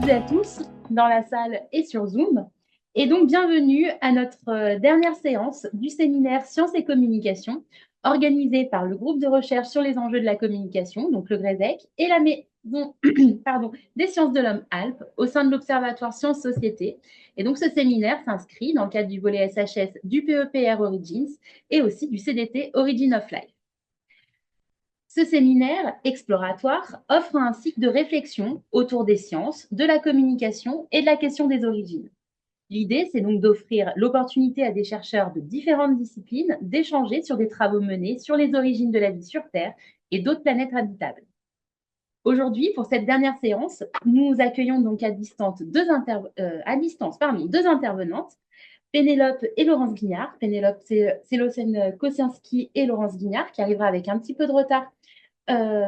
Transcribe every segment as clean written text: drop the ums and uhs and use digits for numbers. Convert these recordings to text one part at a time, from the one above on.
et à tous dans la salle et sur Zoom. Et donc, bienvenue à notre dernière séance du séminaire Sciences et Communication, organisé par le groupe de recherche sur les enjeux de la communication, donc le GRESEC, et la Maison des sciences de l'homme Alpes au sein de l'Observatoire Sciences Société. Et donc, ce séminaire s'inscrit dans le cadre du volet SHS du PEPR Origins et aussi du CDT Origin of Life. Ce séminaire exploratoire offre un cycle de réflexion autour des sciences, de la communication et de la question des origines. L'idée, c'est donc d'offrir l'opportunité à des chercheurs de différentes disciplines d'échanger sur des travaux menés sur les origines de la vie sur Terre et d'autres planètes habitables. Aujourd'hui, pour cette dernière séance, nous accueillons donc à distance deux intervenantes, Pénélope et Laurence Guignard. Pénélope, c'est Célocène Kosiński et Laurence Guignard, qui arrivera avec un petit peu de retard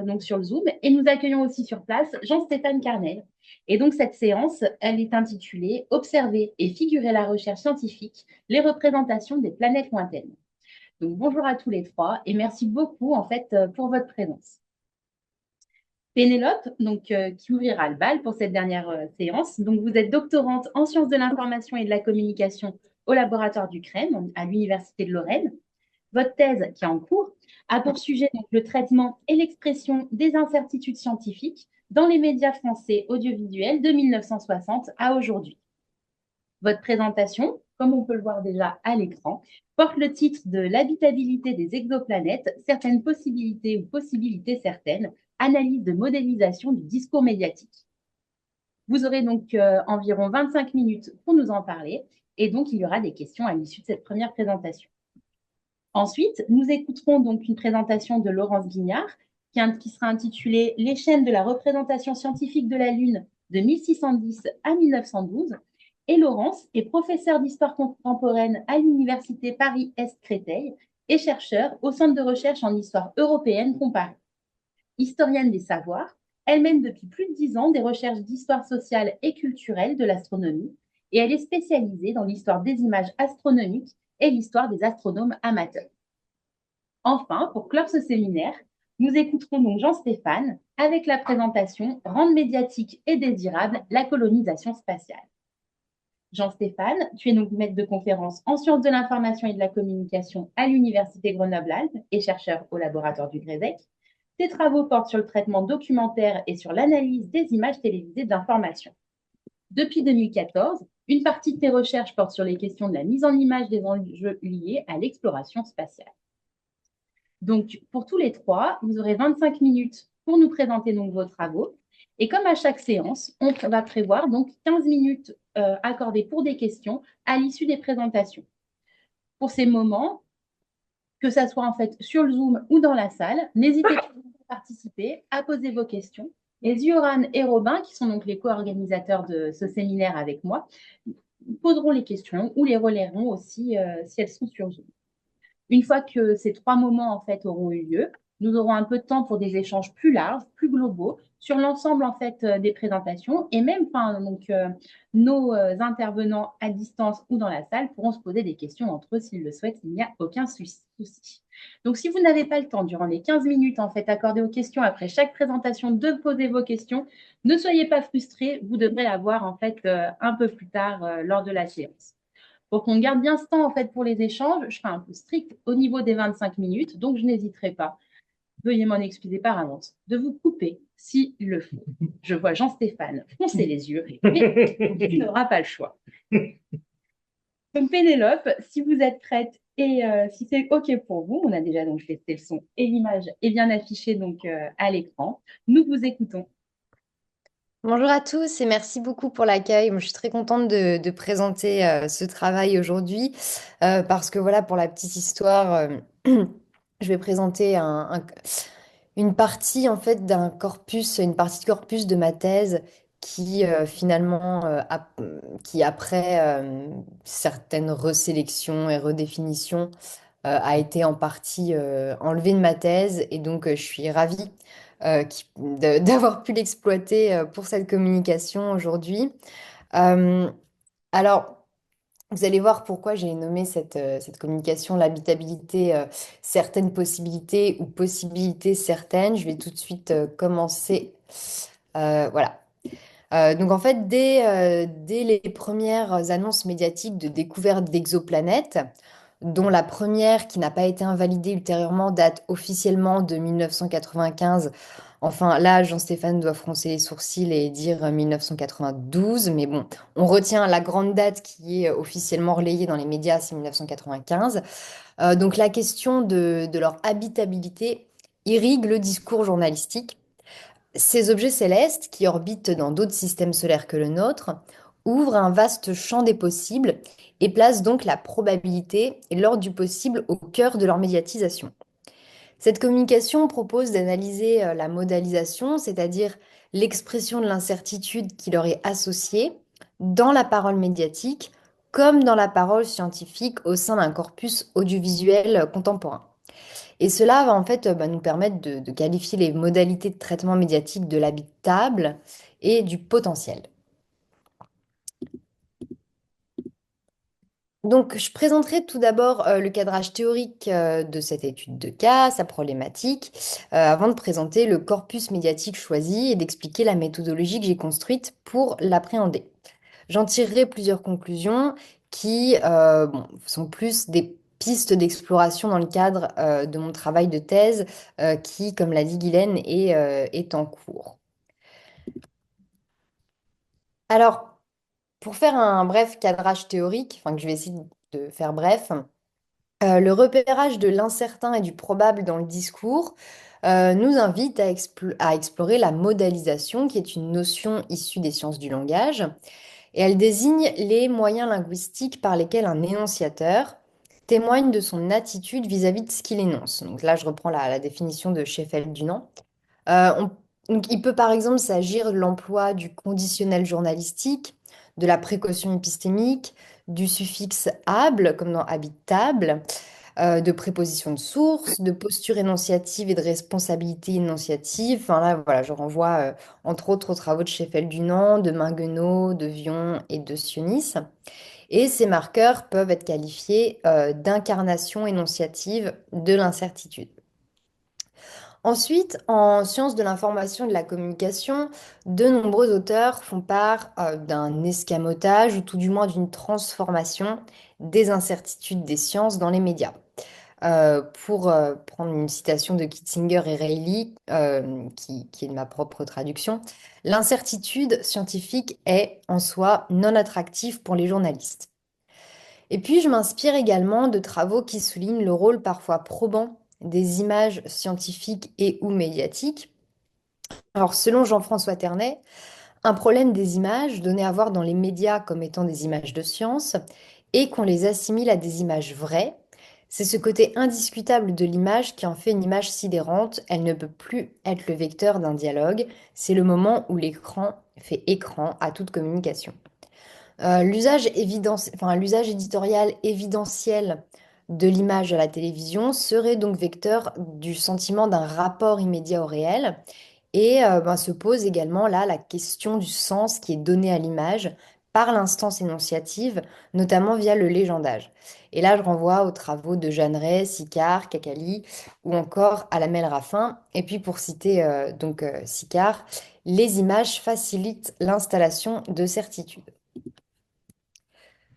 donc sur le Zoom. Et nous accueillons aussi sur place Jean-Stéphane Carnel. Et donc, cette séance, elle est intitulée Observer et figurer la recherche scientifique, les représentations des planètes lointaines. Donc, bonjour à tous les trois et merci beaucoup, en fait, pour votre présence. Pénélope, donc, qui ouvrira le bal pour cette dernière séance. Donc, vous êtes doctorante en sciences de l'information et de la communication au laboratoire du CREN à l'Université de Lorraine. Votre thèse, qui est en cours, a pour sujet donc, le traitement et l'expression des incertitudes scientifiques dans les médias français audiovisuels de 1960 à aujourd'hui. Votre présentation, comme on peut le voir déjà à l'écran, porte le titre de L'habitabilité des exoplanètes, certaines possibilités ou possibilités certaines, analyse de modélisation du discours médiatique. Vous aurez donc environ 25 minutes pour nous en parler et donc il y aura des questions à l'issue de cette première présentation. Ensuite, nous écouterons donc une présentation de Laurence Guignard qui sera intitulée Les chaînes de la représentation scientifique de la Lune de 1610 à 1912. Et Laurence est professeure d'histoire contemporaine à l'Université Paris-Est-Créteil et chercheure au Centre de recherche en histoire européenne comparée. Historienne des savoirs, elle mène depuis plus de 10 ans des recherches d'histoire sociale et culturelle de l'astronomie et elle est spécialisée dans l'histoire des images astronomiques et l'histoire des astronomes amateurs. Enfin, pour clore ce séminaire, nous écouterons donc Jean-Stéphane avec la présentation Rendre médiatique et désirable la colonisation spatiale. Jean-Stéphane, tu es donc maître de conférence en sciences de l'information et de la communication à l'Université Grenoble-Alpes et chercheur au laboratoire du GRESEC. Tes travaux portent sur le traitement documentaire et sur l'analyse des images télévisées d'information. Depuis 2014, une partie de tes recherches porte sur les questions de la mise en image des enjeux liés à l'exploration spatiale. Donc, pour tous les trois, vous aurez 25 minutes pour nous présenter donc vos travaux. Et comme à chaque séance, on va prévoir donc 15 minutes accordées pour des questions à l'issue des présentations. Pour ces moments, que ça soit en fait sur le Zoom ou dans la salle, n'hésitez pas à participer, à poser vos questions. Et Zioran et Robin, qui sont donc les co-organisateurs de ce séminaire avec moi, poseront les questions ou les relayeront aussi si elles sont sur Zoom. Une fois que ces trois moments en fait auront eu lieu, nous aurons un peu de temps pour des échanges plus larges, plus globaux sur l'ensemble en fait des présentations et même nos intervenants à distance ou dans la salle pourront se poser des questions entre eux s'ils le souhaitent, il n'y a aucun souci. Donc si vous n'avez pas le temps durant les 15 minutes en fait accordées aux questions après chaque présentation de poser vos questions, ne soyez pas frustrés, vous devrez avoir en fait un peu plus tard lors de la séance. Pour qu'on garde bien ce temps en fait pour les échanges, je serai un peu stricte au niveau des 25 minutes, donc je n'hésiterai pas, veuillez m'en excuser par avance, de vous couper s'il le faut. Je vois Jean-Stéphane froncer les yeux, mais tu n'auras pas le choix. Donc Pénélope, si vous êtes prête et si c'est OK pour vous, on a déjà donc testé le son et l'image est bien affichée donc à l'écran. Nous vous écoutons. Bonjour à tous et merci beaucoup pour l'accueil. Moi, je suis très contente de présenter ce travail aujourd'hui parce que voilà, pour la petite histoire, je vais présenter une partie en fait d'un corpus, une partie du corpus de ma thèse qui finalement, qui après certaines resélections et redéfinitions, a été en partie enlevée de ma thèse et donc je suis ravie d'avoir pu l'exploiter pour cette communication aujourd'hui. Euh, alors, vous allez voir pourquoi j'ai nommé cette communication l'habitabilité, certaines possibilités ou possibilités certaines. Je vais tout de suite commencer. Voilà. Donc en fait, dès les premières annonces médiatiques de découverte d'exoplanètes, dont la première qui n'a pas été invalidée ultérieurement date officiellement de 1995. Enfin, là, Jean-Stéphane doit froncer les sourcils et dire 1992, mais bon, on retient la grande date qui est officiellement relayée dans les médias, c'est 1995. Donc la question de leur habitabilité irrigue le discours journalistique. Ces objets célestes, qui orbitent dans d'autres systèmes solaires que le nôtre, ouvrent un vaste champ des possibles et placent donc la probabilité et l'ordre du possible au cœur de leur médiatisation. Cette communication propose d'analyser la modalisation, c'est-à-dire l'expression de l'incertitude qui leur est associée dans la parole médiatique comme dans la parole scientifique au sein d'un corpus audiovisuel contemporain. Et cela va en fait nous permettre de qualifier les modalités de traitement médiatique de l'habitable et du potentiel. Donc, je présenterai tout d'abord le cadrage théorique de cette étude de cas, sa problématique, avant de présenter le corpus médiatique choisi et d'expliquer la méthodologie que j'ai construite pour l'appréhender. J'en tirerai plusieurs conclusions qui sont plus des pistes d'exploration dans le cadre de mon travail de thèse qui, comme l'a dit Guylaine, est en cours. Alors, pour faire un bref cadrage théorique, enfin que je vais essayer de faire bref, le repérage de l'incertain et du probable dans le discours nous invite à explorer la modalisation, qui est une notion issue des sciences du langage. Et elle désigne les moyens linguistiques par lesquels un énonciateur témoigne de son attitude vis-à-vis de ce qu'il énonce. Donc là, je reprends la définition de Sheffield-Dunant. Euh, on- donc, il peut par exemple s'agir de l'emploi du conditionnel journalistique, de la précaution épistémique, du suffixe able, comme dans habitable, de préposition de source, de posture énonciative et de responsabilité énonciative. Enfin là, voilà, je renvoie entre autres aux travaux de Sheffield-Dunant, de Minguenot, de Vion et de Sionis. Et ces marqueurs peuvent être qualifiés d'incarnation énonciative de l'incertitude. Ensuite, en sciences de l'information et de la communication, de nombreux auteurs font part d'un escamotage ou tout du moins d'une transformation des incertitudes des sciences dans les médias. Pour prendre une citation de Kitzinger et Reilly, qui est de ma propre traduction, l'incertitude scientifique est en soi non attractive pour les journalistes. Et puis, je m'inspire également de travaux qui soulignent le rôle parfois probant des images scientifiques et ou médiatiques. Alors, selon Jean-François Ternet, un problème des images donné à voir dans les médias comme étant des images de science et qu'on les assimile à des images vraies, c'est ce côté indiscutable de l'image qui en fait une image sidérante. Elle ne peut plus être le vecteur d'un dialogue. C'est le moment où l'écran fait écran à toute communication. L'usage éditorial évidentiel de l'image à la télévision serait donc vecteur du sentiment d'un rapport immédiat au réel. Et se pose également là la question du sens qui est donné à l'image par l'instance énonciative, notamment via le légendage. Et là, je renvoie aux travaux de Jeanneret, Sicard, Cacali ou encore à Lamel Raffin. Et puis pour citer Sicard, les images facilitent l'installation de certitudes.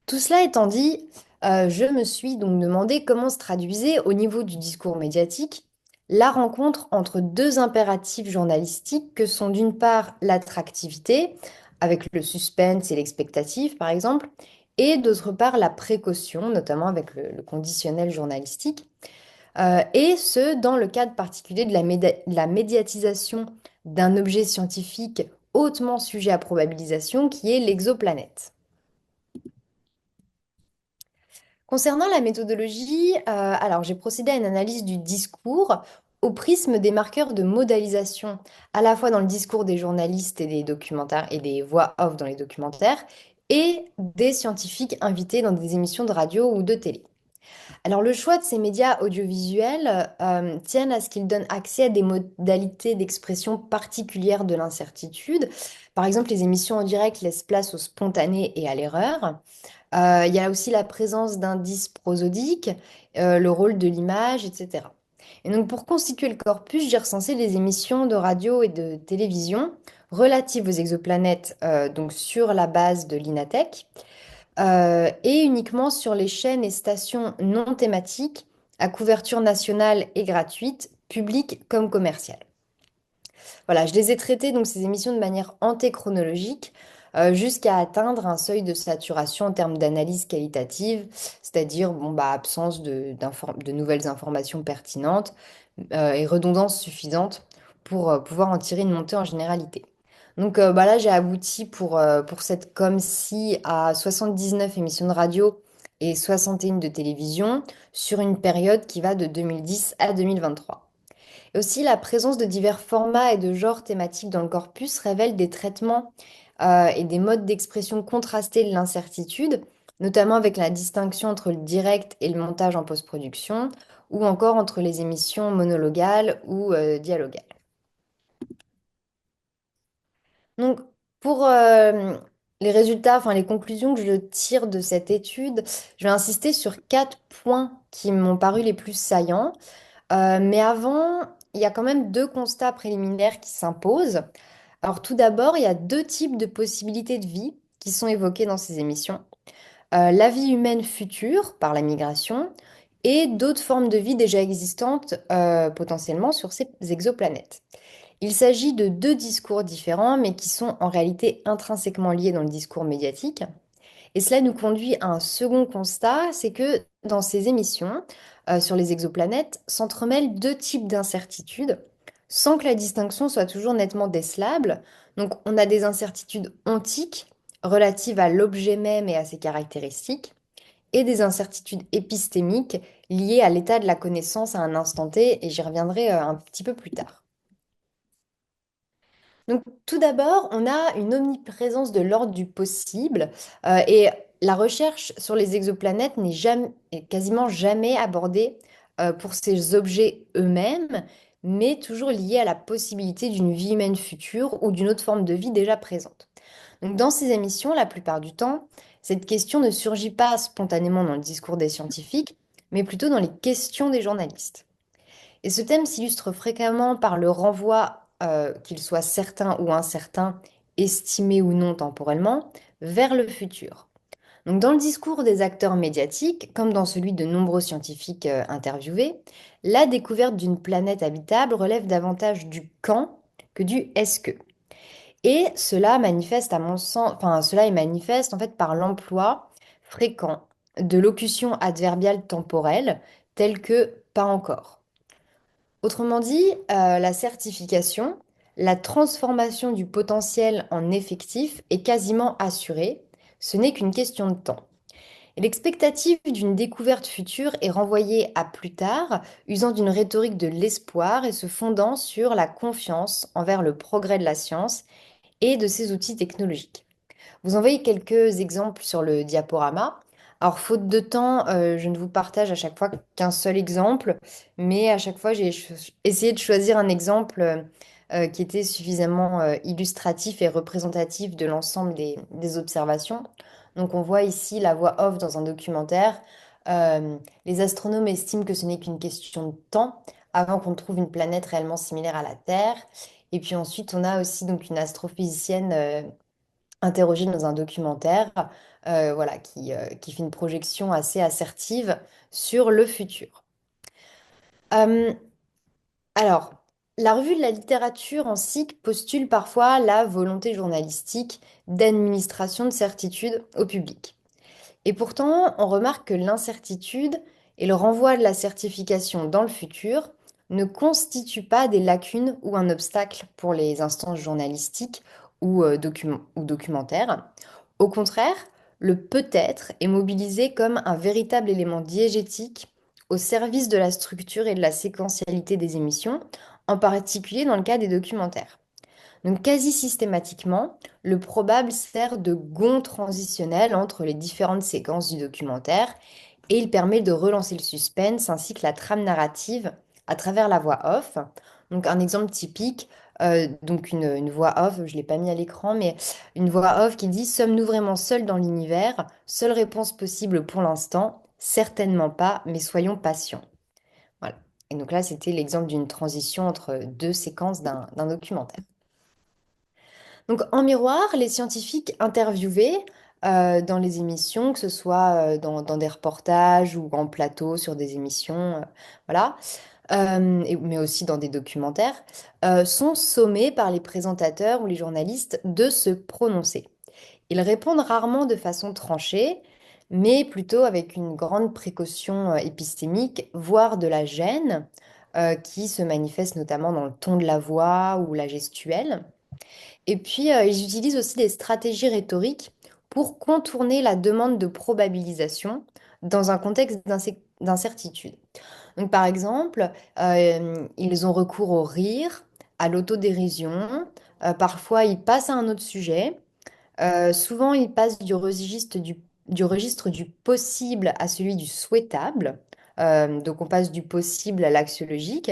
Tout cela étant dit, je me suis donc demandé comment se traduisait au niveau du discours médiatique la rencontre entre deux impératifs journalistiques que sont d'une part l'attractivité, avec le suspense et l'expectative par exemple, et d'autre part la précaution, notamment avec le conditionnel journalistique, et ce dans le cadre particulier de la médiatisation d'un objet scientifique hautement sujet à probabilisation qui est l'exoplanète. Concernant la méthodologie, alors j'ai procédé à une analyse du discours au prisme des marqueurs de modalisation, à la fois dans le discours des journalistes et des documentaires et des voix off dans les documentaires, et des scientifiques invités dans des émissions de radio ou de télé. Alors le choix de ces médias audiovisuels tiennent à ce qu'ils donnent accès à des modalités d'expression particulières de l'incertitude. Par exemple, les émissions en direct laissent place au spontané et à l'erreur. Il y a aussi la présence d'indices prosodiques, le rôle de l'image, etc. Et donc, pour constituer le corpus, j'ai recensé les émissions de radio et de télévision relatives aux exoplanètes, donc sur la base de l'INATEC, et uniquement sur les chaînes et stations non thématiques à couverture nationale et gratuite, publique comme commerciale. Voilà, je les ai traitées, donc ces émissions, de manière antéchronologique, jusqu'à atteindre un seuil de saturation en termes d'analyse qualitative, c'est-à-dire bon, bah, absence de nouvelles informations pertinentes et redondance suffisante pour pouvoir en tirer une montée en généralité. Donc bah là, j'ai abouti pour cette comme-ci à 79 émissions de radio et 61 de télévision sur une période qui va de 2010 à 2023. Et aussi, la présence de divers formats et de genres thématiques dans le corpus révèle des traitements et des modes d'expression contrastés de l'incertitude, notamment avec la distinction entre le direct et le montage en post-production, ou encore entre les émissions monologales ou dialogales. Donc, pour les résultats, enfin les conclusions que je tire de cette étude, je vais insister sur 4 points qui m'ont paru les plus saillants. Mais avant, il y a quand même 2 constats préliminaires qui s'imposent. Alors tout d'abord, il y a 2 types de possibilités de vie qui sont évoquées dans ces émissions. La vie humaine future par la migration et d'autres formes de vie déjà existantes potentiellement sur ces exoplanètes. Il s'agit de 2 discours différents mais qui sont en réalité intrinsèquement liés dans le discours médiatique. Et cela nous conduit à un second constat, c'est que dans ces émissions sur les exoplanètes s'entremêlent 2 types d'incertitudes, sans que la distinction soit toujours nettement décelable. Donc on a des incertitudes ontiques relatives à l'objet même et à ses caractéristiques, et des incertitudes épistémiques liées à l'état de la connaissance à un instant T, et j'y reviendrai un petit peu plus tard. Donc, tout d'abord, on a une omniprésence de l'ordre du possible et la recherche sur les exoplanètes est quasiment jamais abordée pour ces objets eux-mêmes, mais toujours liée à la possibilité d'une vie humaine future ou d'une autre forme de vie déjà présente. Donc, dans ces émissions, la plupart du temps, cette question ne surgit pas spontanément dans le discours des scientifiques, mais plutôt dans les questions des journalistes. Et ce thème s'illustre fréquemment par le renvoi, qu'il soit certain ou incertain, estimé ou non temporellement, vers le futur. Donc dans le discours des acteurs médiatiques, comme dans celui de nombreux scientifiques interviewés, la découverte d'une planète habitable relève davantage du quand que du est-ce que. Et cela manifeste à mon sens, enfin cela est manifeste en fait par l'emploi fréquent de locutions adverbiales temporelles telles que pas encore. Autrement dit, la certification, la transformation du potentiel en effectif est quasiment assurée. Ce n'est qu'une question de temps. Et l'expectative d'une découverte future est renvoyée à plus tard, usant d'une rhétorique de l'espoir et se fondant sur la confiance envers le progrès de la science et de ses outils technologiques. Vous en voyez quelques exemples sur le diaporama. Alors, faute de temps, je ne vous partage à chaque fois qu'un seul exemple, mais à chaque fois, essayé de choisir un exemple qui était suffisamment illustratif et représentatif de l'ensemble des observations. Donc, on voit ici la voix off dans un documentaire. Les astronomes estiment que ce n'est qu'une question de temps avant qu'on trouve une planète réellement similaire à la Terre. Et puis ensuite, on a aussi donc une astrophysicienne interrogée dans un documentaire voilà, qui fait une projection assez assertive sur le futur. Euh, alors, la revue de la littérature en cycle postule parfois la volonté journalistique d'administration de certitude au public. Et pourtant, on remarque que l'incertitude et le renvoi de la certification dans le futur ne constituent pas des lacunes ou un obstacle pour les instances journalistiques ou documentaires. Au contraire, le peut-être est mobilisé comme un véritable élément diégétique au service de la structure et de la séquentialité des émissions, en particulier dans le cas des documentaires. Donc quasi systématiquement, le probable sert de gond transitionnel entre les différentes séquences du documentaire et il permet de relancer le suspense ainsi que la trame narrative à travers la voix off. Donc un exemple typique, donc une voix off, je ne l'ai pas mis à l'écran, mais une voix off qui dit: Sommes-nous vraiment seuls dans l'univers? Seule réponse possible pour l'instant, certainement pas, mais soyons patients. Voilà. Et donc là, c'était l'exemple d'une transition entre deux séquences d'un documentaire. Donc en miroir, les scientifiques interviewés dans les émissions, que ce soit dans des reportages ou en plateau sur des émissions, voilà, mais aussi dans des documentaires, sont sommés par les présentateurs ou les journalistes de se prononcer. Ils répondent rarement de façon tranchée, mais plutôt avec une grande précaution épistémique, voire de la gêne, qui se manifeste notamment dans le ton de la voix ou la gestuelle. Et puis, ils utilisent aussi des stratégies rhétoriques pour contourner la demande de probabilisation dans un contexte d'incertitude. Donc, par exemple, ils ont recours au rire, à l'autodérision. Parfois, ils passent à un autre sujet. Souvent, ils passent du registre du possible à celui du souhaitable. Donc, on passe du possible à l'axiologique.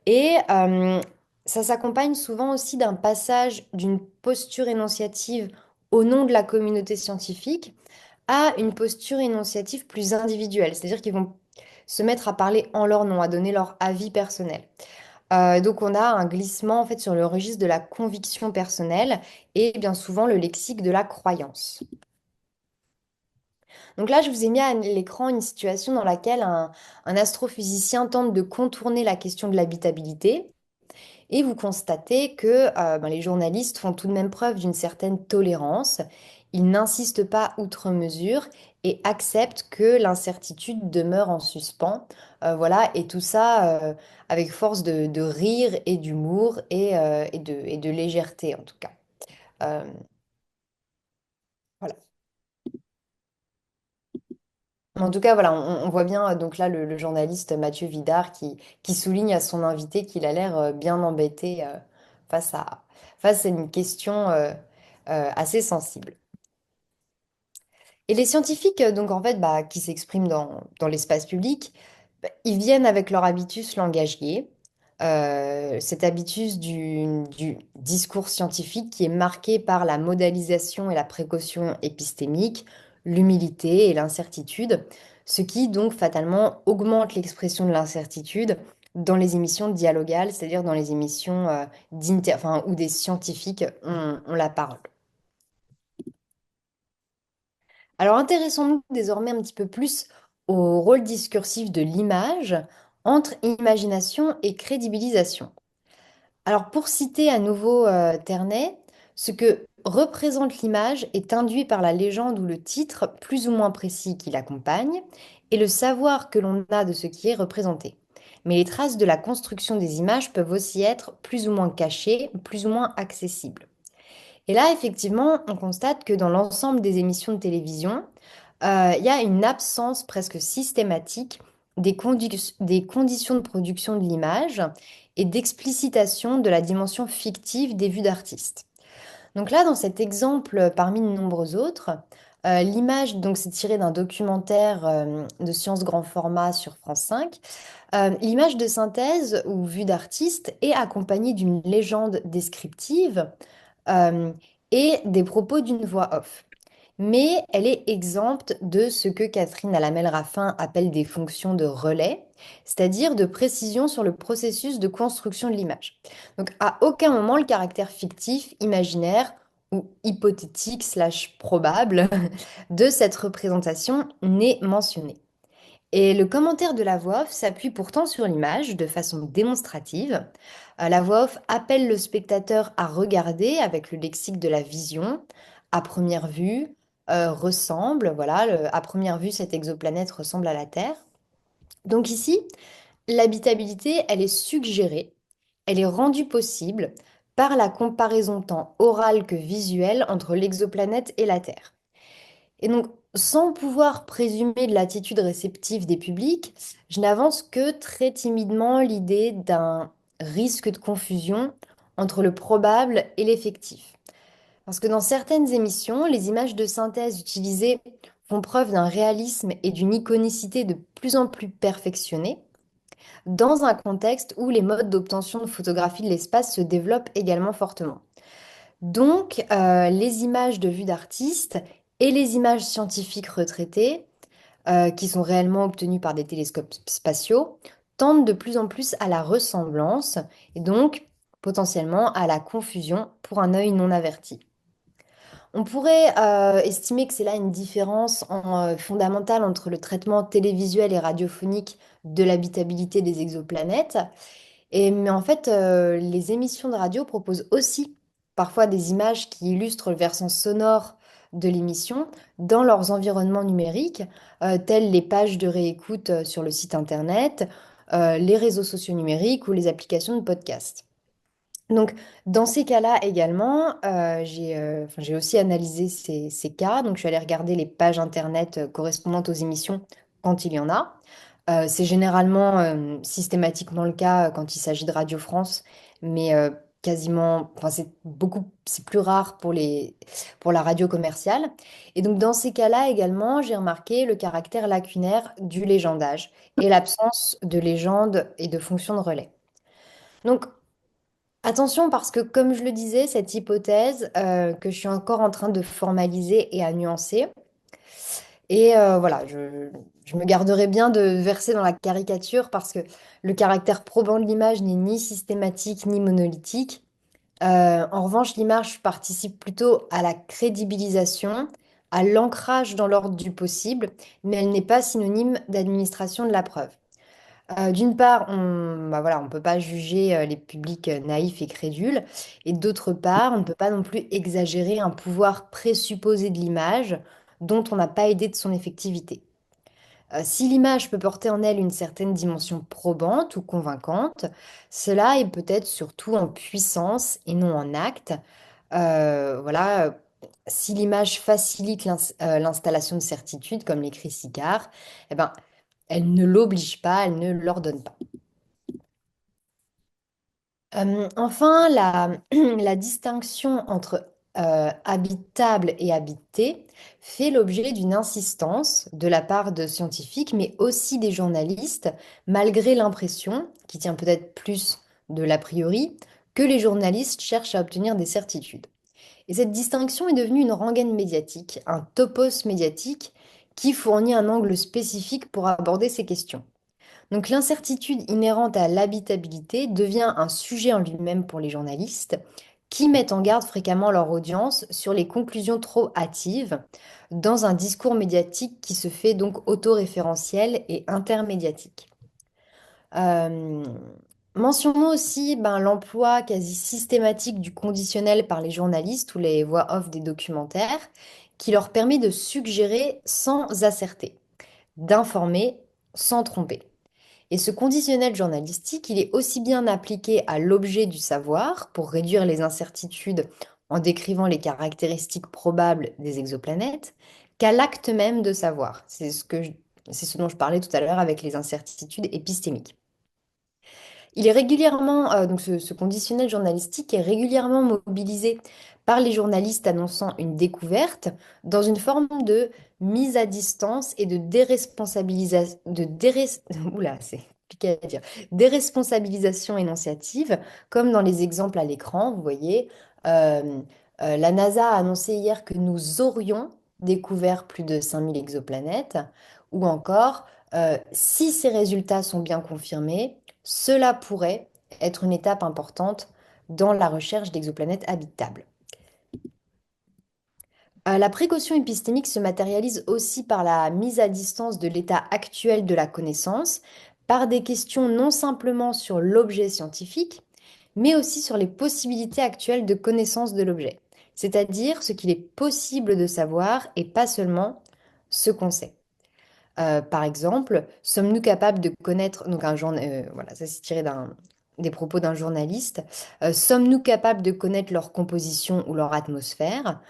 Et ça s'accompagne souvent aussi d'un passage d'une posture énonciative au nom de la communauté scientifique à une posture énonciative plus individuelle. C'est-à-dire qu'ils vont se mettre à parler en leur nom, à donner leur avis personnel. Donc on a un glissement en fait sur le registre de la conviction personnelle et bien souvent le lexique de la croyance. Donc là, je vous ai mis à l'écran une situation dans laquelle un astrophysicien tente de contourner la question de l'habitabilité. Et vous constatez que les journalistes font tout de même preuve d'une certaine tolérance. Ils n'insistent pas outre mesure et acceptent que l'incertitude demeure en suspens. Voilà, et tout ça avec force de rire et d'humour et de légèreté en tout cas. Euh, voilà. En tout cas, voilà, on voit bien donc là le journaliste Mathieu Vidard qui souligne à son invité qu'il a l'air bien embêté face à, face à une question assez sensible. Et les scientifiques, donc en fait, qui s'expriment dans l'espace public, ils viennent avec leur habitus langagier, cet habitus du discours scientifique qui est marqué par la modalisation et la précaution épistémique, l'humilité et l'incertitude, ce qui donc fatalement augmente l'expression de l'incertitude dans les émissions dialogales, c'est-à-dire dans les émissions où des scientifiques ont la parole. Alors intéressons-nous désormais un petit peu plus au rôle discursif de l'image entre imagination et crédibilisation. Alors pour citer à nouveau Ternay, ce que représente l'image est induit par la légende ou le titre plus ou moins précis qui l'accompagne et le savoir que l'on a de ce qui est représenté. Mais les traces de la construction des images peuvent aussi être plus ou moins cachées, plus ou moins accessibles. Et là, effectivement, on constate que dans l'ensemble des émissions de télévision, il y a une absence presque systématique des conditions de production de l'image et d'explicitation de la dimension fictive des vues d'artistes. Donc là, dans cet exemple, parmi de nombreux autres, l'image, donc c'est tiré d'un documentaire de science grand format sur France 5. L'image de synthèse ou vue d'artiste est accompagnée d'une légende descriptive euh, et des propos d'une voix off. Mais elle est exempte de ce que Catherine Alamel-Raffin appelle des fonctions de relais, c'est-à-dire de précision sur le processus de construction de l'image. Donc à aucun moment le caractère fictif, imaginaire ou hypothétique slash probable de cette représentation n'est mentionné. Et le commentaire de la voix off s'appuie pourtant sur l'image de façon démonstrative. La voix off appelle le spectateur à regarder avec le lexique de la vision. À première vue, ressemble, voilà, à première vue, cette exoplanète ressemble à la Terre. Donc ici, l'habitabilité, elle est suggérée, elle est rendue possible par la comparaison tant orale que visuelle entre l'exoplanète et la Terre. Et donc, sans pouvoir présumer de l'attitude réceptive des publics, je n'avance que très timidement l'idée d'un risque de confusion entre le probable et l'effectif. Parce que dans certaines émissions, les images de synthèse utilisées font preuve d'un réalisme et d'une iconicité de plus en plus perfectionnés, dans un contexte où les modes d'obtention de photographie de l'espace se développent également fortement. Donc, les images de vue d'artistes et les images scientifiques retraitées, qui sont réellement obtenues par des télescopes spatiaux, tendent de plus en plus à la ressemblance et donc potentiellement à la confusion pour un œil non averti. On pourrait estimer que c'est là une différence fondamentale entre le traitement télévisuel et radiophonique de l'habitabilité des exoplanètes. Mais en fait, les émissions de radio proposent aussi parfois des images qui illustrent le versant sonore de l'émission dans leurs environnements numériques, tels les pages de réécoute sur le site internet, les réseaux sociaux numériques ou les applications de podcast. Donc, dans ces cas-là également, j'ai aussi analysé ces cas. Donc, je suis allée regarder les pages internet correspondantes aux émissions quand il y en a. C'est généralement systématiquement le cas quand il s'agit de Radio France, mais quasiment, enfin, c'est plus rare pour la radio commerciale. Et donc, dans ces cas-là également, j'ai remarqué le caractère lacunaire du légendage et l'absence de légende et de fonction de relais. Donc, attention parce que, comme je le disais, cette hypothèse que je suis encore en train de formaliser et à nuancer, et voilà, je me garderai bien de verser dans la caricature parce que le caractère probant de l'image n'est ni systématique ni monolithique. En revanche, l'image participe plutôt à la crédibilisation, à l'ancrage dans l'ordre du possible, mais elle n'est pas synonyme d'administration de la preuve. D'une part, bah voilà, on ne peut pas juger les publics naïfs et crédules, et d'autre part, on ne peut pas non plus exagérer un pouvoir présupposé de l'image dont on n'a pas idée de son effectivité. Si l'image peut porter en elle une certaine dimension probante ou convaincante, cela est peut-être surtout en puissance et non en acte. Voilà, si l'image facilite l'installation de certitudes, comme l'écrit Sicard, eh ben, elle ne l'oblige pas, elle ne l'ordonne pas. Enfin, la distinction entre habitable et habité fait l'objet d'une insistance de la part de scientifiques, mais aussi des journalistes, malgré l'impression, qui tient peut-être plus de l'a priori, que les journalistes cherchent à obtenir des certitudes. Et cette distinction est devenue une rengaine médiatique, un topos médiatique qui fournit un angle spécifique pour aborder ces questions. Donc l'incertitude inhérente à l'habitabilité devient un sujet en lui-même pour les journalistes qui mettent en garde fréquemment leur audience sur les conclusions trop hâtives dans un discours médiatique qui se fait donc autoréférentiel et intermédiatique. Euh, Mentionnons aussi l'emploi quasi systématique du conditionnel par les journalistes ou les voix off des documentaires qui leur permet de suggérer sans asserter, d'informer sans tromper. Et ce conditionnel journalistique, il est aussi bien appliqué à l'objet du savoir pour réduire les incertitudes en décrivant les caractéristiques probables des exoplanètes, qu'à l'acte même de savoir. C'est ce dont je parlais tout à l'heure avec les incertitudes épistémiques. Il est régulièrement, donc ce conditionnel journalistique est régulièrement mobilisé par les journalistes annonçant une découverte dans une forme de mise à distance et de déresponsabilisation, oula, c'est compliqué à dire, déresponsabilisation énonciative, comme dans les exemples à l'écran, vous voyez. euh, la NASA a annoncé hier que nous aurions découvert plus de 5000 exoplanètes, ou encore, si ces résultats sont bien confirmés, cela pourrait être une étape importante dans la recherche d'exoplanètes habitables. La précaution épistémique se matérialise aussi par la mise à distance de l'état actuel de la connaissance, par des questions non simplement sur l'objet scientifique, mais aussi sur les possibilités actuelles de connaissance de l'objet, c'est-à-dire ce qu'il est possible de savoir et pas seulement ce qu'on sait. Par exemple, sommes-nous capables de connaître, donc voilà, ça c'est tiré des propos d'un journaliste, sommes-nous capables de connaître leur composition ou leur atmosphère,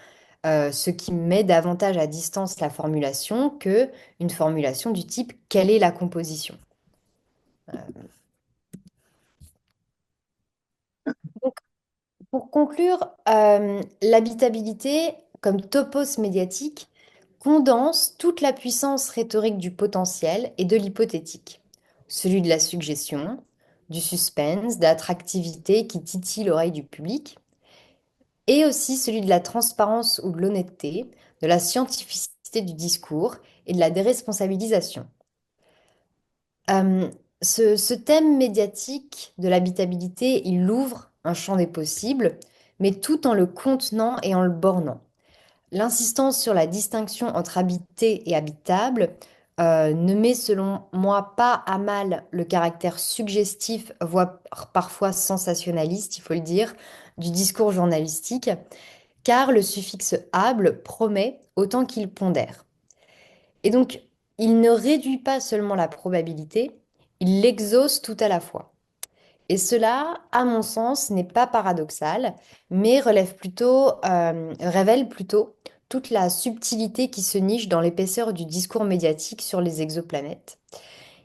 ce qui met davantage à distance la formulation que une formulation du type quelle est la composition? Donc, pour conclure, l'habitabilité comme topos médiatique condense toute la puissance rhétorique du potentiel et de l'hypothétique, celui de la suggestion, du suspense, de l'attractivité qui titille l'oreille du public, et aussi celui de la transparence ou de l'honnêteté, de la scientificité du discours et de la déresponsabilisation. Euh, ce thème médiatique de l'habitabilité, il ouvre un champ des possibles, mais tout en le contenant et en le bornant. L'insistance sur la distinction entre habité et habitable ne met, selon moi, pas à mal le caractère suggestif, voire parfois sensationnaliste, il faut le dire, du discours journalistique, car le suffixe able promet autant qu'il pondère. Et donc, il ne réduit pas seulement la probabilité, il l'exauce tout à la fois. Et cela, à mon sens, n'est pas paradoxal, mais révèle plutôt toute la subtilité qui se niche dans l'épaisseur du discours médiatique sur les exoplanètes.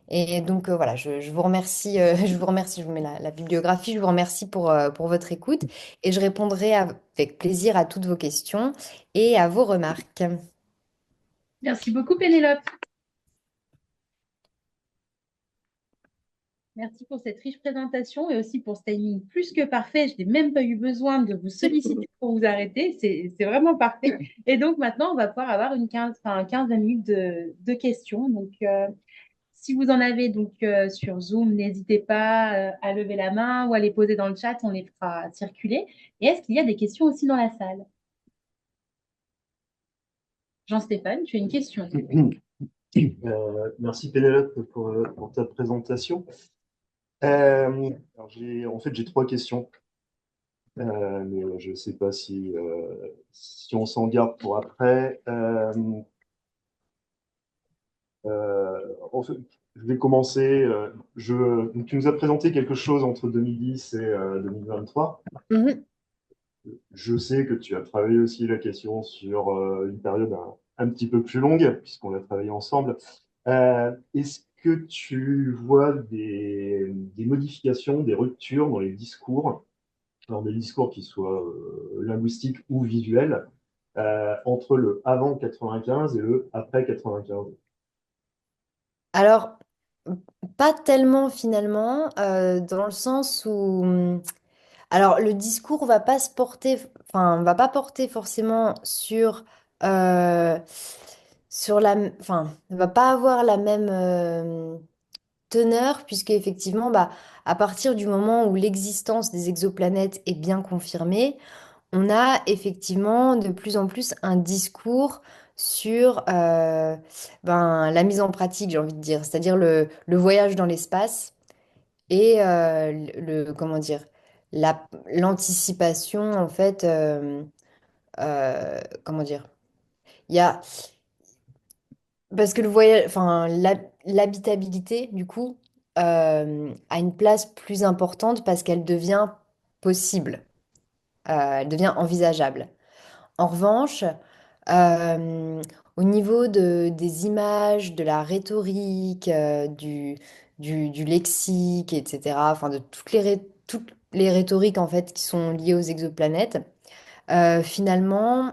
Et donc voilà, je vous remercie, je vous remercie, je vous mets la bibliographie, je vous remercie pour votre écoute et je répondrai avec plaisir à toutes vos questions et à vos remarques. Merci beaucoup, Pénélope. Merci pour cette riche présentation et aussi pour ce timing plus que parfait. Je n'ai même pas eu besoin de vous solliciter pour vous arrêter. C'est vraiment parfait. Et donc maintenant, on va pouvoir avoir une 15 minutes de questions. Donc, si vous en avez donc sur Zoom, n'hésitez pas à lever la main ou à les poser dans le chat. On les fera circuler. Et est-ce qu'il y a des questions aussi dans la salle? Jean-Stéphane, tu as une question. Merci Pénélope pour ta présentation. En fait, j'ai trois questions, mais je ne sais pas si on s'en garde pour après. En fait, je vais commencer. Donc, tu nous as présenté quelque chose entre 2010 et 2023. Mhm. Je sais que tu as travaillé aussi la question sur une période un petit peu plus longue, puisqu'on a travaillé ensemble. Est-ce que tu vois des modifications, des ruptures dans les discours, dans des discours qui soient linguistiques ou visuels, entre le avant 95 et le après 95? Alors, pas tellement finalement, dans le sens où alors, le discours va pas se porter, enfin, va pas porter forcément euh, va pas avoir la même teneur, puisque effectivement, bah, à partir du moment où l'existence des exoplanètes est bien confirmée, on a effectivement de plus en plus un discours sur la mise en pratique, j'ai envie de dire, c'est-à-dire le voyage dans l'espace et comment dire, l'anticipation, en fait, comment dire, il y a, parce que le voyage, enfin, l'habitabilité, du coup, a une place plus importante parce qu'elle devient possible, elle devient envisageable. En revanche, euh, au niveau des images, de la rhétorique, du lexique, etc., enfin de toutes les rhétoriques en fait qui sont liées aux exoplanètes, finalement,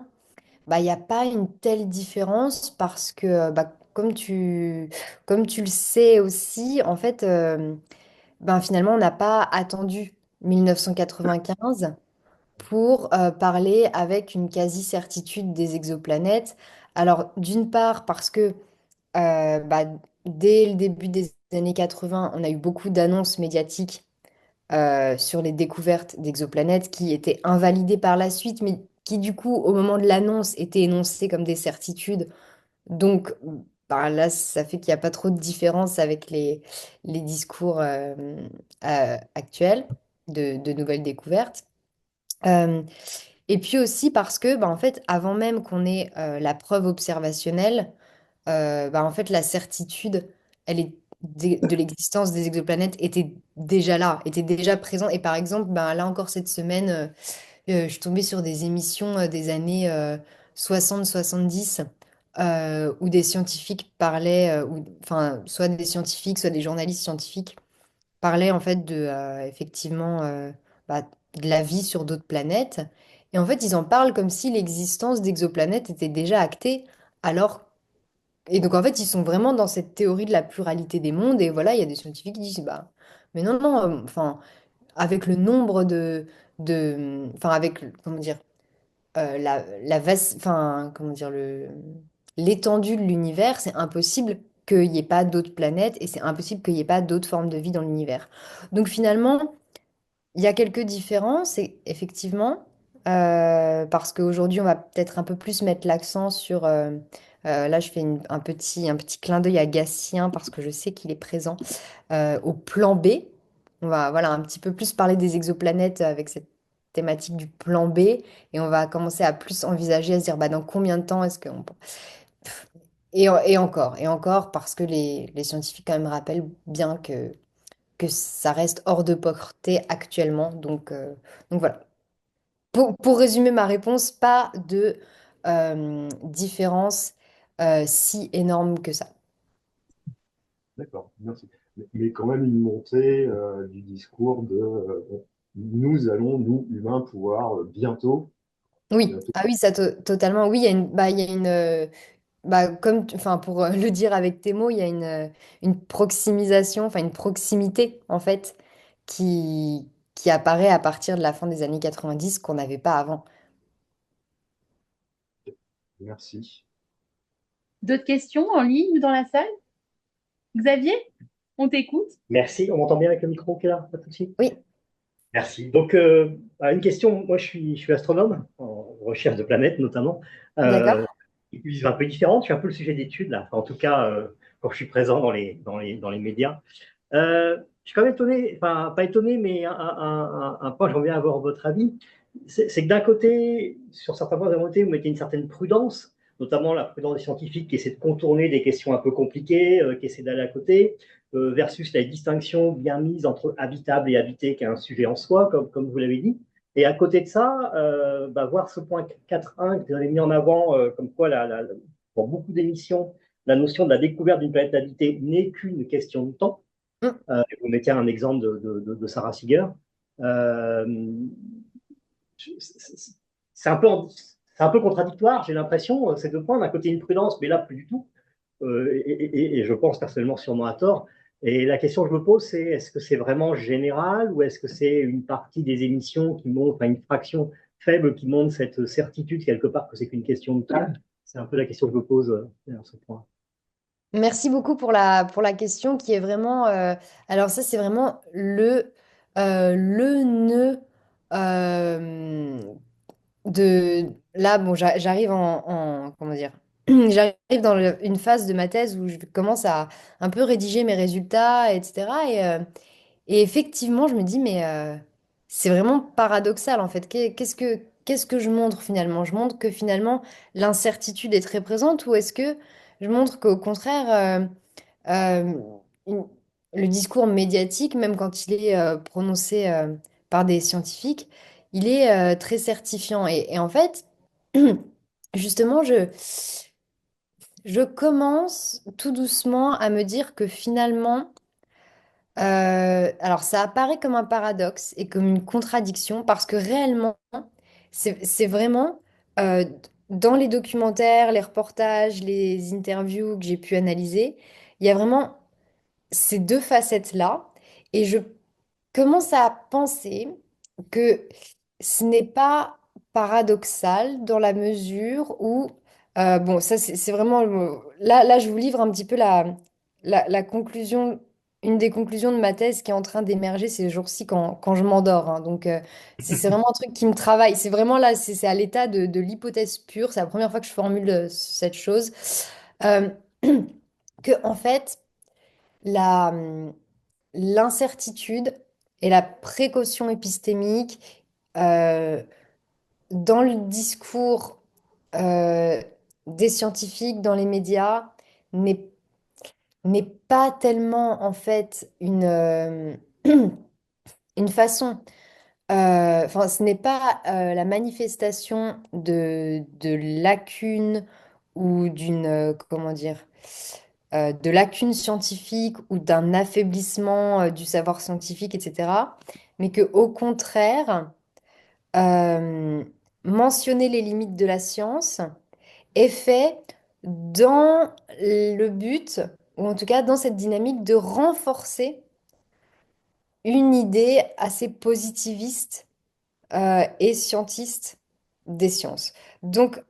bah, il n'y a pas une telle différence parce que, bah, comme tu le sais aussi, en fait, ben, finalement, on n'a pas attendu 1995 pour parler avec une quasi-certitude des exoplanètes. Alors, d'une part, parce que bah, dès le début des années 80, on a eu beaucoup d'annonces médiatiques sur les découvertes d'exoplanètes qui étaient invalidées par la suite, mais qui, du coup, au moment de l'annonce, étaient énoncées comme des certitudes. Donc, bah, là, ça fait qu'il n'y a pas trop de différence avec les discours actuels de nouvelles découvertes. Euh, et puis aussi parce que, bah, en fait, avant même qu'on ait la preuve observationnelle, bah, en fait, la certitude, elle est de l'existence des exoplanètes était déjà là, était déjà présente. Et par exemple, bah, là encore cette semaine, je suis tombée sur des émissions des années 60-70 où des scientifiques parlaient, enfin, soit des scientifiques, soit des journalistes scientifiques parlait en fait de effectivement bah, de la vie sur d'autres planètes. Et en fait, ils en parlent comme si l'existence d'exoplanètes était déjà actée, alors et donc en fait, ils sont vraiment dans cette théorie de la pluralité des mondes. Et voilà, il y a des scientifiques qui disent bah mais non non, enfin avec le nombre enfin avec comment dire la vaste, enfin comment dire l'étendue de l'univers, c'est impossible qu'il n'y ait pas d'autres planètes et c'est impossible qu'il n'y ait pas d'autres formes de vie dans l'univers. Donc finalement, il y a quelques différences, effectivement, parce qu'aujourd'hui, on va peut-être un peu plus mettre l'accent sur... là, je fais un petit clin d'œil à Gatien parce que je sais qu'il est présent au plan B. On va voilà, un petit peu plus parler des exoplanètes avec cette thématique du plan B et on va commencer à plus envisager, à se dire bah, dans combien de temps est-ce qu'on... et encore, parce que les scientifiques quand même rappellent bien que ça reste hors de portée actuellement. Donc voilà. Pour résumer ma réponse, pas de différence si énorme que ça. D'accord, merci. Mais quand même une montée du discours de nous allons, nous, humains, pouvoir bientôt, Oui, bientôt, ah oui, ça totalement. Oui, il y a une comme, enfin, pour le dire avec tes mots, il y a une proximisation, enfin une proximité en fait, qui apparaît à partir de la fin des années 90 qu'on n'avait pas avant. merci. D'autres questions en ligne ou dans la salle? Xavier, on t'écoute. Merci. On m'entend bien avec le micro qui est là, pas de souci. Oui, Merci. Donc, une question. Moi, je suis astronome, en recherche de planètes notamment. d'accord. Euh, Une un peu différente. Je suis un peu le sujet d'étude, là. Enfin, en tout cas, quand je suis présent dans les médias. Je suis quand même étonné, enfin, pas étonné, mais un point, j'aimerais bien avoir votre avis. C'est que d'un côté, sur certains points de remontée, vous mettez une certaine prudence, notamment la prudence des scientifiques qui essaient de contourner des questions un peu compliquées, qui essaient d'aller à côté, versus la distinction bien mise entre habitable et habité, qui est un sujet en soi, comme vous l'avez dit. Et à côté de ça, voir ce point 4.1 que vous avez mis en avant, comme quoi, pour beaucoup d'émissions, la notion de la découverte d'une planète habitée n'est qu'une question de temps. Mm. Vous mettez un exemple de Sarah Seeger. Euh, c'est un peu contradictoire, j'ai l'impression, ces deux points. D'un côté, une prudence, mais là, plus du tout. Et je pense personnellement sûrement à tort. Et la question que je me pose, c'est est-ce que c'est vraiment général ou est-ce que c'est une partie des émissions qui montrent, enfin une fraction faible qui montre cette certitude quelque part que c'est qu'une question de temps? C'est un peu la question que je me pose à ce point. Merci beaucoup pour la question qui est vraiment... alors ça, c'est vraiment le nœud euh, de... Là, bon, j'arrive comment dire? J'arrive dans une phase de ma thèse où je commence à un peu rédiger mes résultats, etc. Et effectivement, je me dis, mais c'est vraiment paradoxal en fait. Qu'est-ce que je montre finalement? Je montre que finalement l'incertitude est très présente ou est-ce que je montre qu'au contraire, euh, une- le discours médiatique, même quand il est prononcé par des scientifiques, il est très certifiant. Et en fait, justement, je commence tout doucement à me dire que finalement, alors ça apparaît comme un paradoxe et comme une contradiction parce que réellement, c'est vraiment euh, dans les documentaires, les reportages, les interviews que j'ai pu analyser, il y a vraiment ces deux facettes-là et je commence à penser que ce n'est pas paradoxal dans la mesure où, bon, ça c'est vraiment, là je vous livre un petit peu la conclusion, une des conclusions de ma thèse qui est en train d'émerger ces jours-ci quand je m'endors, hein. Donc c'est vraiment un truc qui me travaille, c'est vraiment là, c'est à l'état de l'hypothèse pure, c'est la première fois que je formule cette chose. Euh, que en fait, la, l'incertitude et la précaution épistémique euh, dans le discours euh, des scientifiques, dans les médias, n'est n'est pas tellement en fait une façon, enfin ce n'est pas la manifestation de lacunes ou d'une, comment dire, de lacunes scientifiques ou d'un affaiblissement du savoir scientifique, etc. Mais que au contraire, euh, mentionner les limites de la science est fait dans le but, ou en tout cas dans cette dynamique de renforcer une idée assez positiviste et scientiste des sciences. Donc,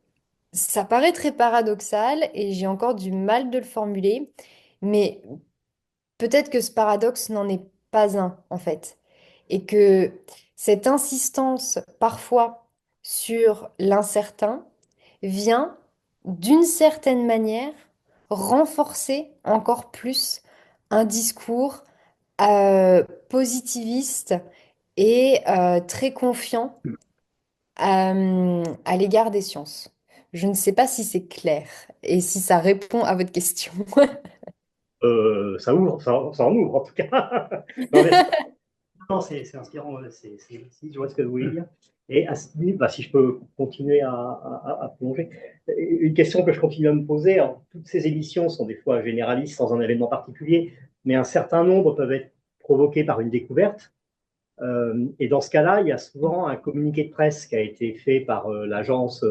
ça paraît très paradoxal et j'ai encore du mal de le formuler, Mais peut-être que ce paradoxe n'en est pas un, en fait. Et que cette insistance, parfois, sur l'incertain, vient, d'une certaine manière, renforcer encore plus un discours positiviste et très confiant à l'égard des sciences. Je ne sais pas si c'est clair et si ça répond à votre question. Ça ouvre, ça en ouvre en tout cas. Non, mais non, c'est inspirant, si je vois ce que vous voulez dire. Et à ce niveau, bah, si je peux continuer à plonger, une question que je continue à me poser, alors, toutes ces émissions sont des fois généralistes sans un événement particulier, mais un certain nombre peuvent être provoqués par une découverte. Et dans ce cas-là, il y a souvent un communiqué de presse qui a été fait par l'agence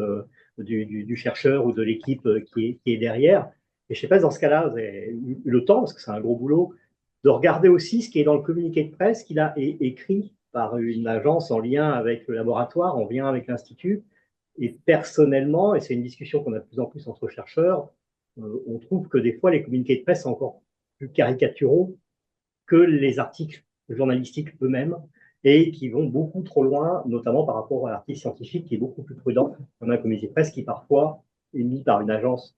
du chercheur ou de l'équipe qui est derrière. Et je ne sais pas, dans ce cas-là, vous avez eu le temps, parce que c'est un gros boulot, de regarder aussi ce qui est dans le communiqué de presse qu'il a écrit par une agence en lien avec le laboratoire, en lien avec l'Institut. Et personnellement, et c'est une discussion qu'on a de plus en plus entre chercheurs, on trouve que des fois, les communiqués de presse sont encore plus caricaturaux que les articles journalistiques eux-mêmes et qui vont beaucoup trop loin, notamment par rapport à l'article scientifique qui est beaucoup plus prudent. On a un communiqué de presse qui parfois est mis par une agence,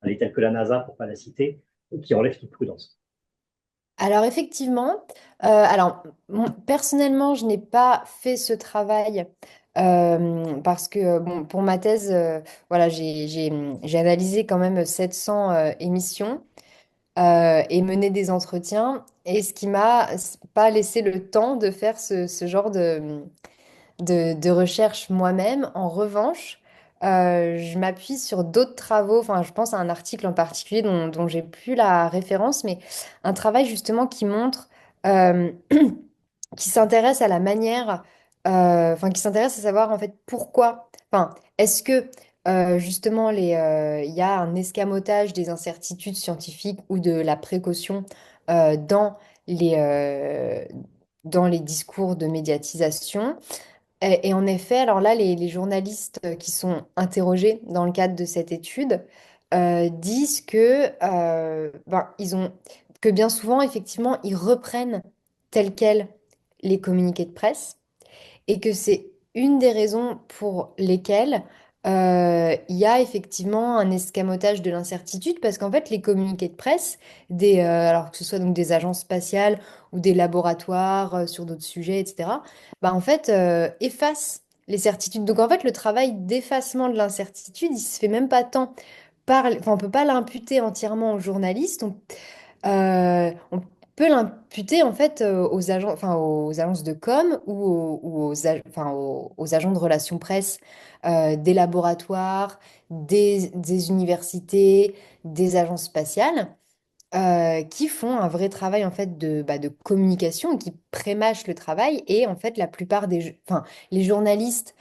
telle que la NASA pour ne pas la citer, qui enlève toute prudence. Alors effectivement, personnellement, je n'ai pas fait ce travail parce que bon, pour ma thèse, voilà, j'ai analysé quand même 700 émissions et mené des entretiens, et ce qui m'a pas laissé le temps de faire ce genre de recherche moi-même. En revanche, je m'appuie sur d'autres travaux, enfin je pense à un article en particulier dont j'ai plus la référence, mais un travail justement qui montre, euh, qui s'intéresse à la manière, enfin qui s'intéresse à savoir en fait pourquoi, enfin est-ce que justement il y a un escamotage des incertitudes scientifiques ou de la précaution dans les, dans les discours de médiatisation. Et en effet, alors là, les journalistes qui sont interrogés dans le cadre de cette étude disent que bien souvent, effectivement, ils reprennent tels quels les communiqués de presse, et que c'est une des raisons pour lesquelles il y a effectivement un escamotage de l'incertitude, parce qu'en fait, les communiqués de presse, alors que ce soit donc des agences spatiales ou des laboratoires sur d'autres sujets, etc., bah, en fait, effacent les certitudes. Donc en fait, le travail d'effacement de l'incertitude, il se fait même pas tant enfin, on peut pas l'imputer entièrement aux journalistes. On peut l'imputer en fait aux agences de com ou aux agents de relations presse des laboratoires, des universités, des agences spatiales qui font un vrai travail en fait de communication et qui prémâchent le travail. Et en fait, la plupart les journalistes,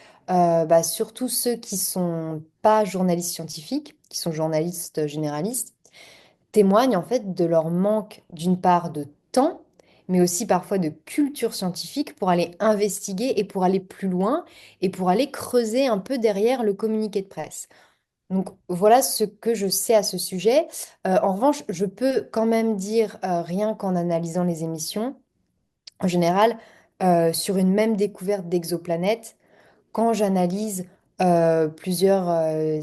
surtout ceux qui sont pas journalistes scientifiques, qui sont journalistes généralistes, témoignent en fait de leur manque d'une part de temps, mais aussi parfois de culture scientifique pour aller investiguer et pour aller plus loin et pour aller creuser un peu derrière le communiqué de presse. Donc voilà ce que je sais à ce sujet. En revanche, je peux quand même dire, rien qu'en analysant les émissions, en général, sur une même découverte d'exoplanètes, quand j'analyse plusieurs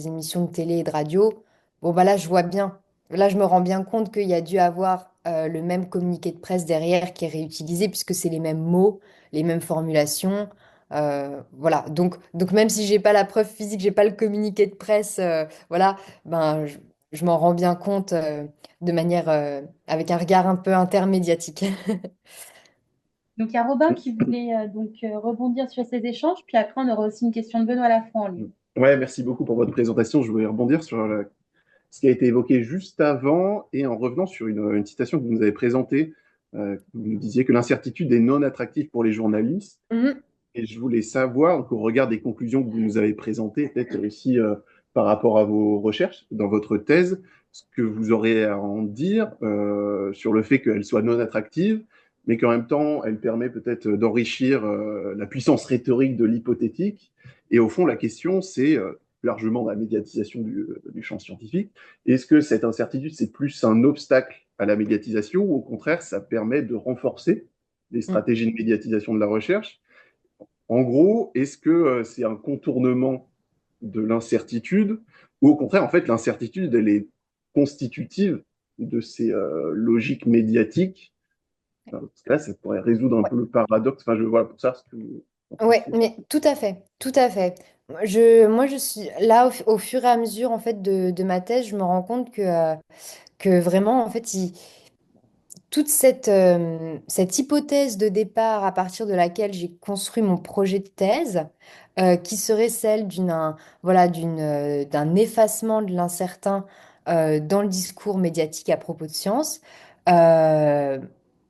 émissions de télé et de radio, bon bah là je vois bien, là je me rends bien compte qu'il y a dû avoir le même communiqué de presse derrière qui est réutilisé puisque c'est les mêmes mots, les mêmes formulations. Voilà, donc même si j'ai pas la preuve physique, j'ai pas le communiqué de presse, voilà, ben je m'en rends bien compte de manière avec un regard un peu intermédiatique. Donc, il y a Robin qui voulait rebondir sur ces échanges, puis après, on aura aussi une question de Benoît Lafont en ligne. Ouais, merci beaucoup pour votre présentation. Je voulais rebondir sur ce qui a été évoqué juste avant et en revenant sur une citation que vous nous avez présentée. Vous nous disiez que l'incertitude est non attractive pour les journalistes. Mhm. Et je voulais savoir, donc, au regard des conclusions que vous nous avez présentées, peut-être aussi par rapport à vos recherches dans votre thèse, ce que vous aurez à en dire sur le fait qu'elle soit non attractive, mais qu'en même temps, elle permet peut-être d'enrichir la puissance rhétorique de l'hypothétique. Et au fond, la question, c'est largement la médiatisation du champ scientifique. Est-ce que cette incertitude, c'est plus un obstacle à la médiatisation ou au contraire, ça permet de renforcer les Mm. stratégies de médiatisation de la recherche? En gros, est-ce que c'est un contournement de l'incertitude ou au contraire, en fait, l'incertitude, elle est constitutive de ces logiques médiatiques? Enfin, parce que là, ça pourrait résoudre un peu le paradoxe. Enfin, je vois pour ça ce que vous en Ouais, pensez. mais tout à fait, tout à fait. Moi, je suis là au fur et à mesure en fait de ma thèse, je me rends compte que vraiment en fait, toute cette hypothèse de départ à partir de laquelle j'ai construit mon projet de thèse, qui serait celle d'un effacement de l'incertain dans le discours médiatique à propos de science, euh,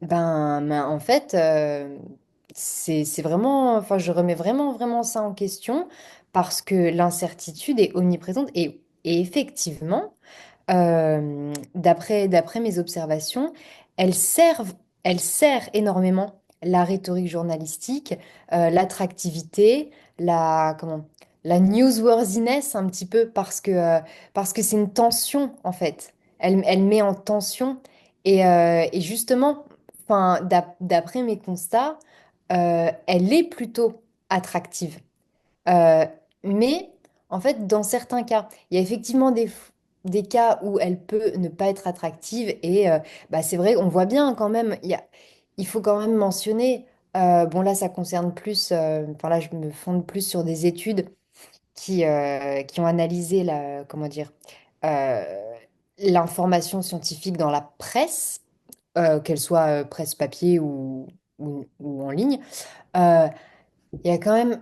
en fait, c'est vraiment, enfin, je remets vraiment ça en question parce que l'incertitude est omniprésente et effectivement d'après mes observations, elles servent, elles servent énormément la rhétorique journalistique, l'attractivité, la newsworthiness un petit peu parce que c'est une tension en fait. Elle met en tension et justement, enfin, d'après mes constats, elle est plutôt attractive. Euh, mais en fait, dans certains cas, il y a effectivement des cas où elle peut ne pas être attractive et c'est vrai, on voit bien quand même, il faut quand même mentionner, bon là ça concerne plus, enfin là je me fonde plus sur des études qui ont analysé comment dire, euh, l'information scientifique dans la presse, qu'elle soit presse papier ou en ligne. Euh, il y a quand même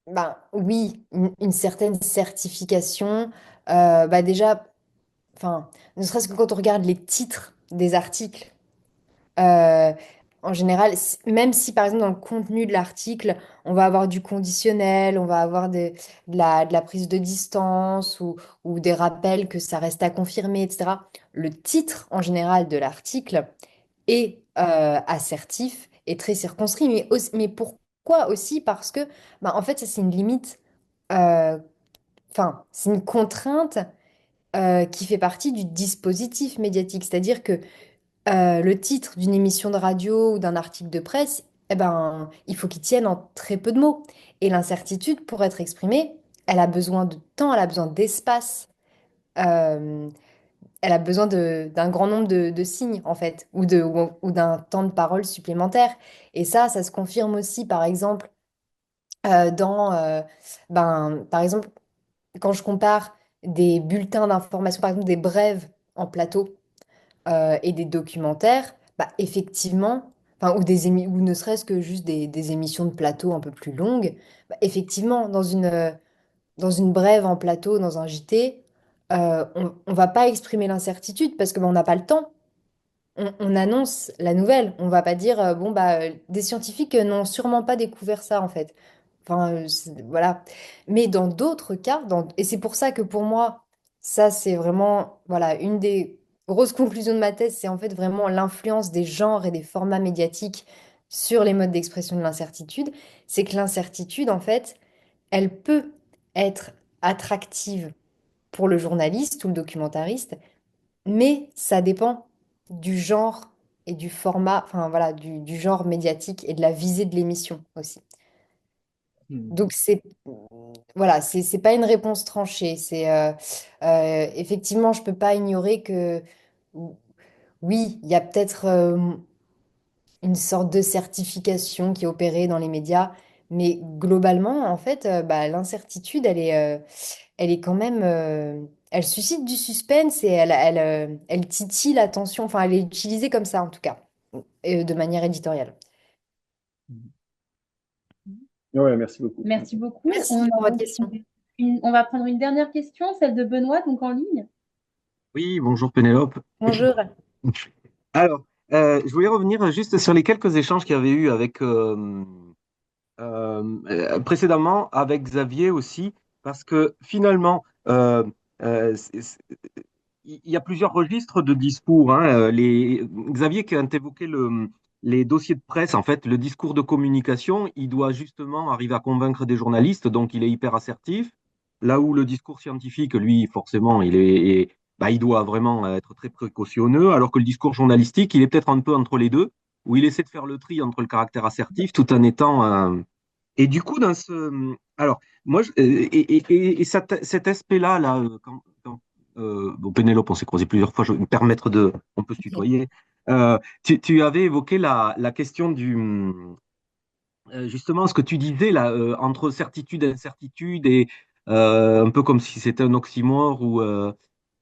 ben, oui, une certaine certification. Déjà, enfin, ne serait-ce que quand on regarde les titres des articles, euh, en général, même si par exemple dans le contenu de l'article, on va avoir du conditionnel, on va avoir de la prise de distance ou des rappels que ça reste à confirmer, etc. Le titre en général de l'article est assertif et très circonscrit, mais pourquoi aussi? Parce que, en fait, ça c'est une limite, euh, enfin, c'est une contrainte qui fait partie du dispositif médiatique. C'est-à-dire que le titre d'une émission de radio ou d'un article de presse, eh ben, il faut qu'il tienne en très peu de mots. Et l'incertitude, pour être exprimée, elle a besoin de temps, elle a besoin d'espace, euh, elle a besoin d'un grand nombre de signes, en fait, ou d'un temps de parole supplémentaire. Et ça se confirme aussi, par exemple, dans, par exemple, quand je compare des bulletins d'information, par exemple des brèves en plateau et des documentaires, effectivement, enfin, ou ne serait-ce que juste des émissions de plateau un peu plus longues, effectivement, dans une brève en plateau, dans un JT, on va pas exprimer l'incertitude parce que on n'a pas le temps. On annonce la nouvelle. On va pas dire, des scientifiques n'ont sûrement pas découvert ça en fait. Enfin, voilà. Mais dans d'autres cas, et c'est pour ça que pour moi, ça c'est vraiment, voilà, une des grosses conclusions de ma thèse, c'est en fait vraiment l'influence des genres et des formats médiatiques sur les modes d'expression de l'incertitude. C'est que l'incertitude, en fait, elle peut être attractive pour le journaliste ou le documentariste, mais ça dépend du genre et du format, enfin voilà, du genre médiatique et de la visée de l'émission aussi. Hmm. Donc voilà, c'est pas une réponse tranchée. Effectivement, je peux pas ignorer que oui, il y a peut-être une sorte de certification qui est opérée dans les médias, mais globalement, en fait, l'incertitude, elle est quand même, elle suscite du suspense et elle titille l'attention. Enfin, elle est utilisée comme ça en tout cas, et de manière éditoriale. Ouais, merci beaucoup. Merci beaucoup. Merci On a pour votre donc question. on va prendre une dernière question, celle de Benoît, donc en ligne. Oui, bonjour Pénélope. Bonjour. Alors, je voulais revenir juste sur les quelques échanges qu'il y avait eu avec précédemment avec Xavier aussi, parce que finalement, il y a plusieurs registres de discours, hein. Xavier qui a évoqué les dossiers de presse, en fait, le discours de communication, il doit justement arriver à convaincre des journalistes, donc il est hyper assertif. Là où le discours scientifique, lui, forcément, bah, il doit vraiment être très précautionneux, alors que le discours journalistique, il est peut-être un peu entre les deux, où il essaie de faire le tri entre le caractère assertif tout en étant... Et du coup, dans ce... Alors, moi, et cet aspect-là, là, bon, Pénélope, on s'est croisé plusieurs fois, je vais me permettre de... On peut se tutoyer. Tu avais évoqué la question justement, ce que tu disais, là, entre certitude et incertitude, et un peu comme si c'était un oxymore, ou...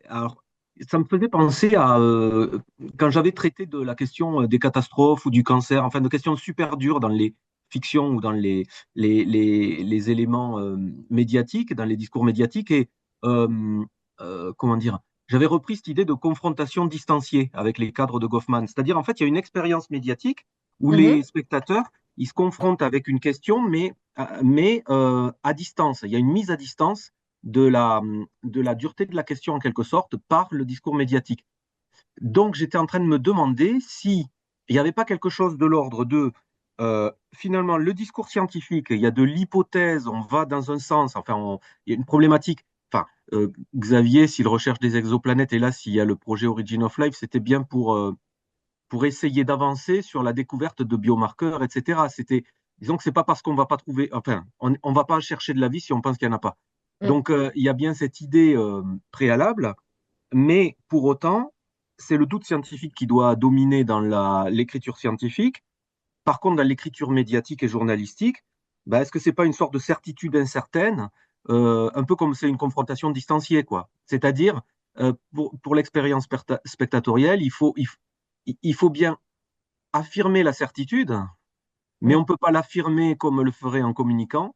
alors, ça me faisait penser à quand j'avais traité de la question des catastrophes ou du cancer, enfin de questions super dures dans les fictions ou dans les éléments médiatiques, dans les discours médiatiques. Et comment dire, j'avais repris cette idée de confrontation distanciée avec les cadres de Goffman. C'est-à-dire, en fait, il y a une expérience médiatique où les Mhm. spectateurs, ils se confrontent avec une question, à distance. Il y a une mise à distance de la dureté de la question en quelque sorte par le discours médiatique. Donc j'étais en train de me demander si il n'y avait pas quelque chose de l'ordre de finalement le discours scientifique, il y a de l'hypothèse, on va dans un sens, enfin il y a une problématique. Enfin, Xavier, s'il recherche des exoplanètes, et là s'il y a le projet Origin of Life, c'était bien pour essayer d'avancer sur la découverte de biomarqueurs, etc. Disons que c'est pas parce qu'on va pas trouver, enfin, on va pas chercher de la vie si on pense qu'il n'y en a pas. Mm. Donc, il y a bien cette idée préalable, mais pour autant, c'est le doute scientifique qui doit dominer dans l'écriture scientifique. Par contre, dans l'écriture médiatique et journalistique, ben, est-ce que c'est pas une sorte de certitude incertaine, un peu comme c'est une confrontation distanciée, quoi. C'est-à-dire, pour l'expérience spectatorielle, il faut bien affirmer la certitude, mais on ne peut pas l'affirmer comme le ferait un communicant,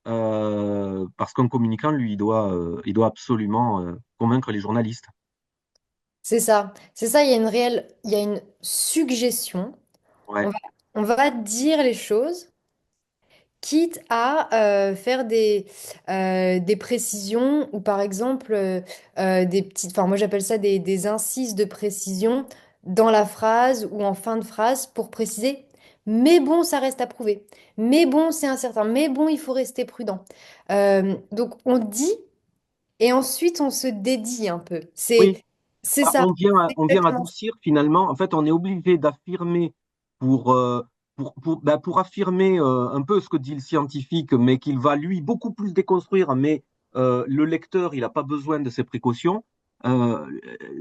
parce qu'un communicant, lui, il doit absolument convaincre les journalistes. C'est ça, il y a une suggestion. On Ouais, va, on va dire les choses, quitte à faire des précisions ou par exemple des petites, enfin moi j'appelle ça des incises de précision dans la phrase ou en fin de phrase pour préciser. Mais bon, ça reste à prouver. Mais bon, c'est incertain. Mais bon, il faut rester prudent. Donc on dit et ensuite on se dédie un peu. oui. C'est Ah, ça. C'est on vient exactement ça. adoucir finalement. En fait, on est obligé d'affirmer pour, pour affirmer un peu ce que dit le scientifique, mais qu'il va lui beaucoup plus déconstruire. Mais le lecteur, il n'a pas besoin de ces précautions. Euh,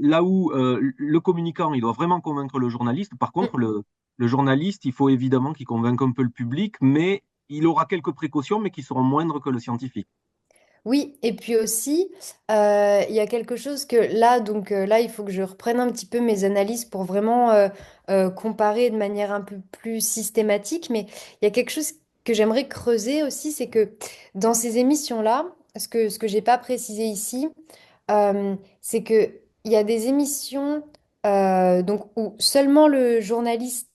Là où le communicant, il doit vraiment convaincre le journaliste. Par contre, le journaliste, il faut évidemment qu'il convainque un peu le public, mais il aura quelques précautions, mais qui seront moindres que le scientifique. Oui, et puis aussi, il y a quelque chose que là, donc là, il faut que je reprenne un petit peu mes analyses pour vraiment comparer de manière un peu plus systématique, mais il y a quelque chose que j'aimerais creuser aussi, c'est que dans ces émissions-là, ce que j'ai pas précisé ici, c'est que il y a des émissions donc où seulement le journaliste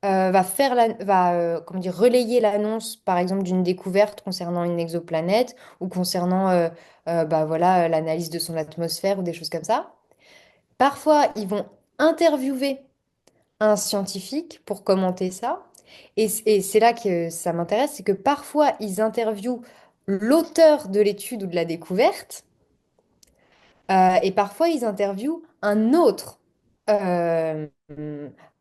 comment dire, relayer l'annonce, par exemple, d'une découverte concernant une exoplanète ou concernant bah, voilà, l'analyse de son atmosphère ou des choses comme ça. Parfois, ils vont interviewer un scientifique pour commenter ça. Et c'est là que ça m'intéresse, c'est que parfois, ils interviewent l'auteur de l'étude ou de la découverte. Et parfois, ils interviewent un autre euh,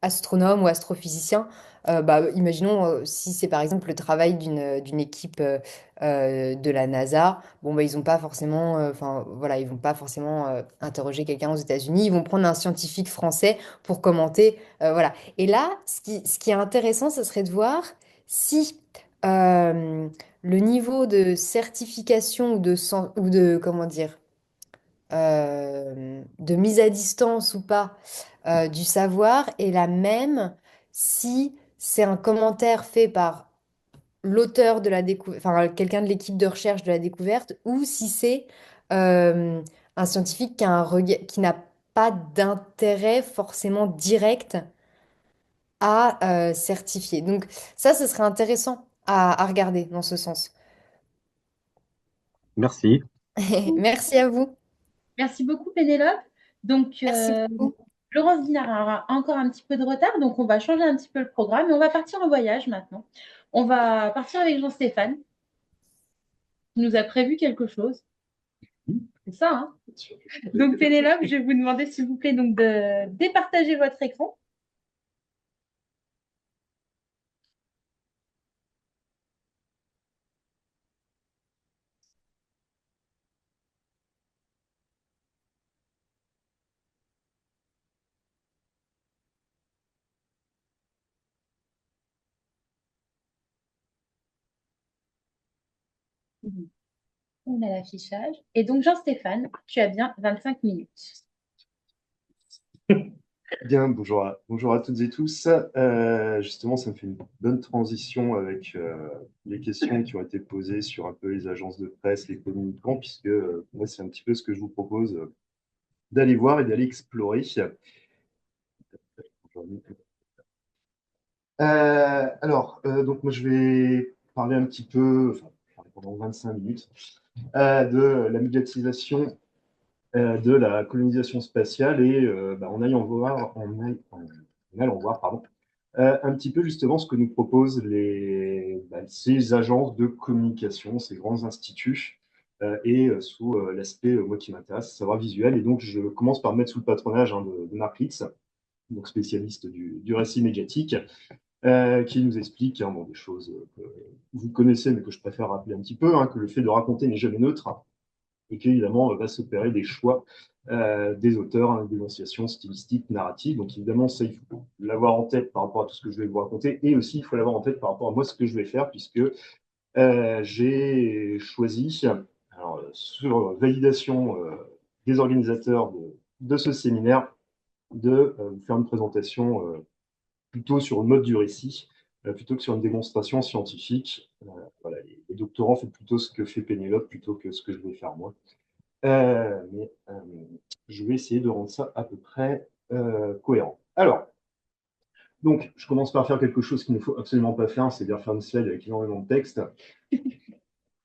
astronome ou astrophysicien. Bah, imaginons si c'est par exemple le travail d'une équipe de la NASA. Bon, bah, ils ont pas forcément, enfin voilà, ils vont pas forcément interroger quelqu'un aux États-Unis. Ils vont prendre un scientifique français pour commenter, voilà. Et là, ce qui est intéressant, ce serait de voir si euh, le niveau de certification ou de comment dire de mise à distance ou pas du savoir est la même si c'est un commentaire fait par l'auteur de la découverte, enfin quelqu'un de l'équipe de recherche de la découverte, ou si c'est euh, un scientifique qui n'a pas d'intérêt forcément direct à certifier. Donc ça, ce serait intéressant à regarder dans ce sens. Merci. Merci à vous. Merci beaucoup, Pénélope. Donc, Merci beaucoup. Laurence Dinard aura encore un petit peu de retard, donc on va changer un petit peu le programme et on va partir en voyage maintenant. On va partir avec Jean-Stéphane, qui nous a prévu quelque chose. C'est ça, hein? Bien sûr. Donc, Pénélope, je vais vous demander, s'il vous plaît, donc, de départager votre écran. On a l'affichage. Et donc, Jean-Stéphane, tu as bien 25 minutes. Bien, bonjour à toutes et tous. Justement, ça me fait une bonne transition avec les questions qui ont été posées sur un peu les agences de presse, les communicants, puisque moi, c'est un petit peu ce que je vous propose d'aller voir et d'aller explorer. Donc moi, je vais parler un petit peu, enfin, parler pendant 25 minutes, de la médiatisation de la colonisation spatiale et en allant voir, pardon, un petit peu justement ce que nous proposent ces agences de communication, ces grands instituts, sous l'aspect, moi qui m'intéresse, savoir visuel. Et donc, je commence par me mettre sous le patronage de Mark Litz, donc spécialiste du récit médiatique, qui nous explique des choses que vous connaissez, mais que je préfère rappeler un petit peu, que le fait de raconter n'est jamais neutre, et qu'évidemment va s'opérer des choix des auteurs, des énonciations stylistiques, narratives. Donc évidemment, ça, il faut l'avoir en tête par rapport à tout ce que je vais vous raconter, et aussi il faut l'avoir en tête par rapport à moi, ce que je vais faire, puisque j'ai choisi, alors, sur validation des organisateurs de ce séminaire, de vous faire une présentation plutôt sur le mode du récit, plutôt que sur une démonstration scientifique. Voilà, les doctorants font plutôt ce que fait Pénélope plutôt que ce que je vais faire moi. Mais je vais essayer de rendre ça à peu près cohérent. Alors, donc, je commence par faire quelque chose qu'il ne faut absolument pas faire, c'est-à-dire faire une slide avec énormément de texte.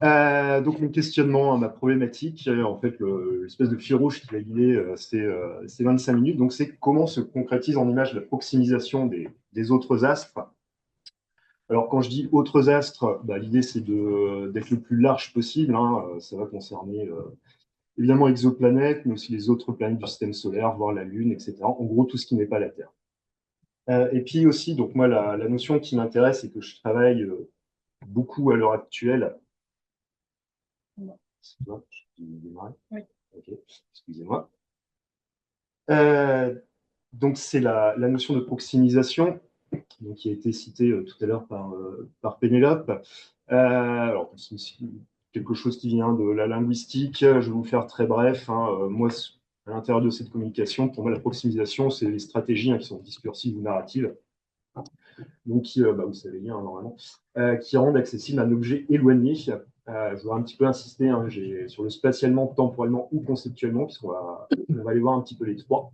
Donc, mon questionnement, ma problématique, en fait, l'espèce de fil rouge qui va guider ces 25 minutes, donc c'est comment se concrétise en image la proximisation des autres astres. Alors, quand je dis autres astres, l'idée c'est d'être le plus large possible. Ça va concerner évidemment exoplanètes, mais aussi les autres planètes du système solaire, voire la Lune, etc. En gros, tout ce qui n'est pas la Terre. Et puis aussi, donc moi, la notion qui m'intéresse et que je travaille beaucoup à l'heure actuelle. C'est toi, je peux démarrer. Oui. Ok, excusez-moi. Donc, c'est la notion de proximisation, donc, qui a été citée tout à l'heure par Pénélope. Alors, c'est quelque chose qui vient de la linguistique. Je vais vous faire très bref. Moi, à l'intérieur de cette communication, pour moi, la proximisation, c'est les stratégies qui sont discursives ou narratives, donc qui, vous savez bien normalement, qui rendent accessible un objet éloigné. Je voudrais un petit peu insister sur le spatialement, temporellement ou conceptuellement, puisqu'on va aller voir un petit peu les trois,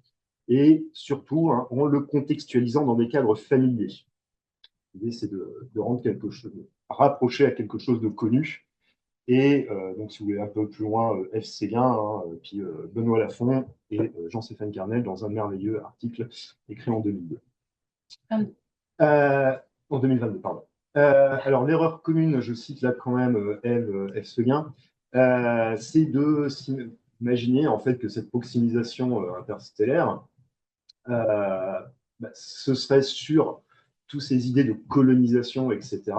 et surtout en le contextualisant dans des cadres familiers. L'idée, c'est de rendre quelque chose, de rapprocher à quelque chose de connu. Et donc, si vous voulez un peu plus loin, F. Séguin, puis Benoît Lafont et Jean-Stéphane Carnel dans un merveilleux article écrit en 2002. En 2022, pardon. Alors, l'erreur commune, je cite là quand même F. Séguin, c'est de s'imaginer en fait que cette proximisation interstellaire, ce serait sur toutes ces idées de colonisation, etc.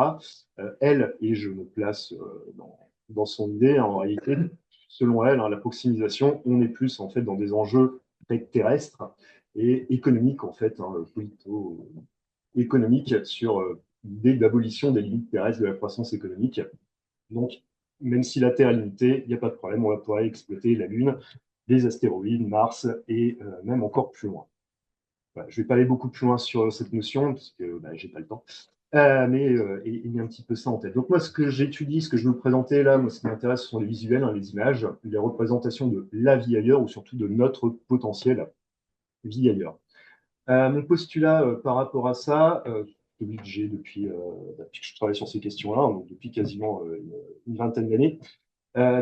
Elle, et je me place dans son idée, en réalité, selon elle, la proximisation, on est plus en fait dans des enjeux terrestres et économiques, en fait, politico-économiques sur l'idée d'abolition des limites terrestres de la croissance économique. Donc, même si la Terre est limitée, il n'y a pas de problème, on va pouvoir exploiter la Lune, les astéroïdes, Mars et même encore plus loin. Voilà, je ne vais pas aller beaucoup plus loin sur cette notion, parce que je n'ai pas le temps. Mais il y a un petit peu ça en tête. Donc moi, ce que j'étudie, ce que je veux vous présenter là, moi, ce qui m'intéresse, ce sont les visuels, les images, les représentations de la vie ailleurs, ou surtout de notre potentiel vie ailleurs. Mon postulat par rapport à ça, celui que j'ai depuis que je travaille sur ces questions-là, donc depuis quasiment une vingtaine d'années,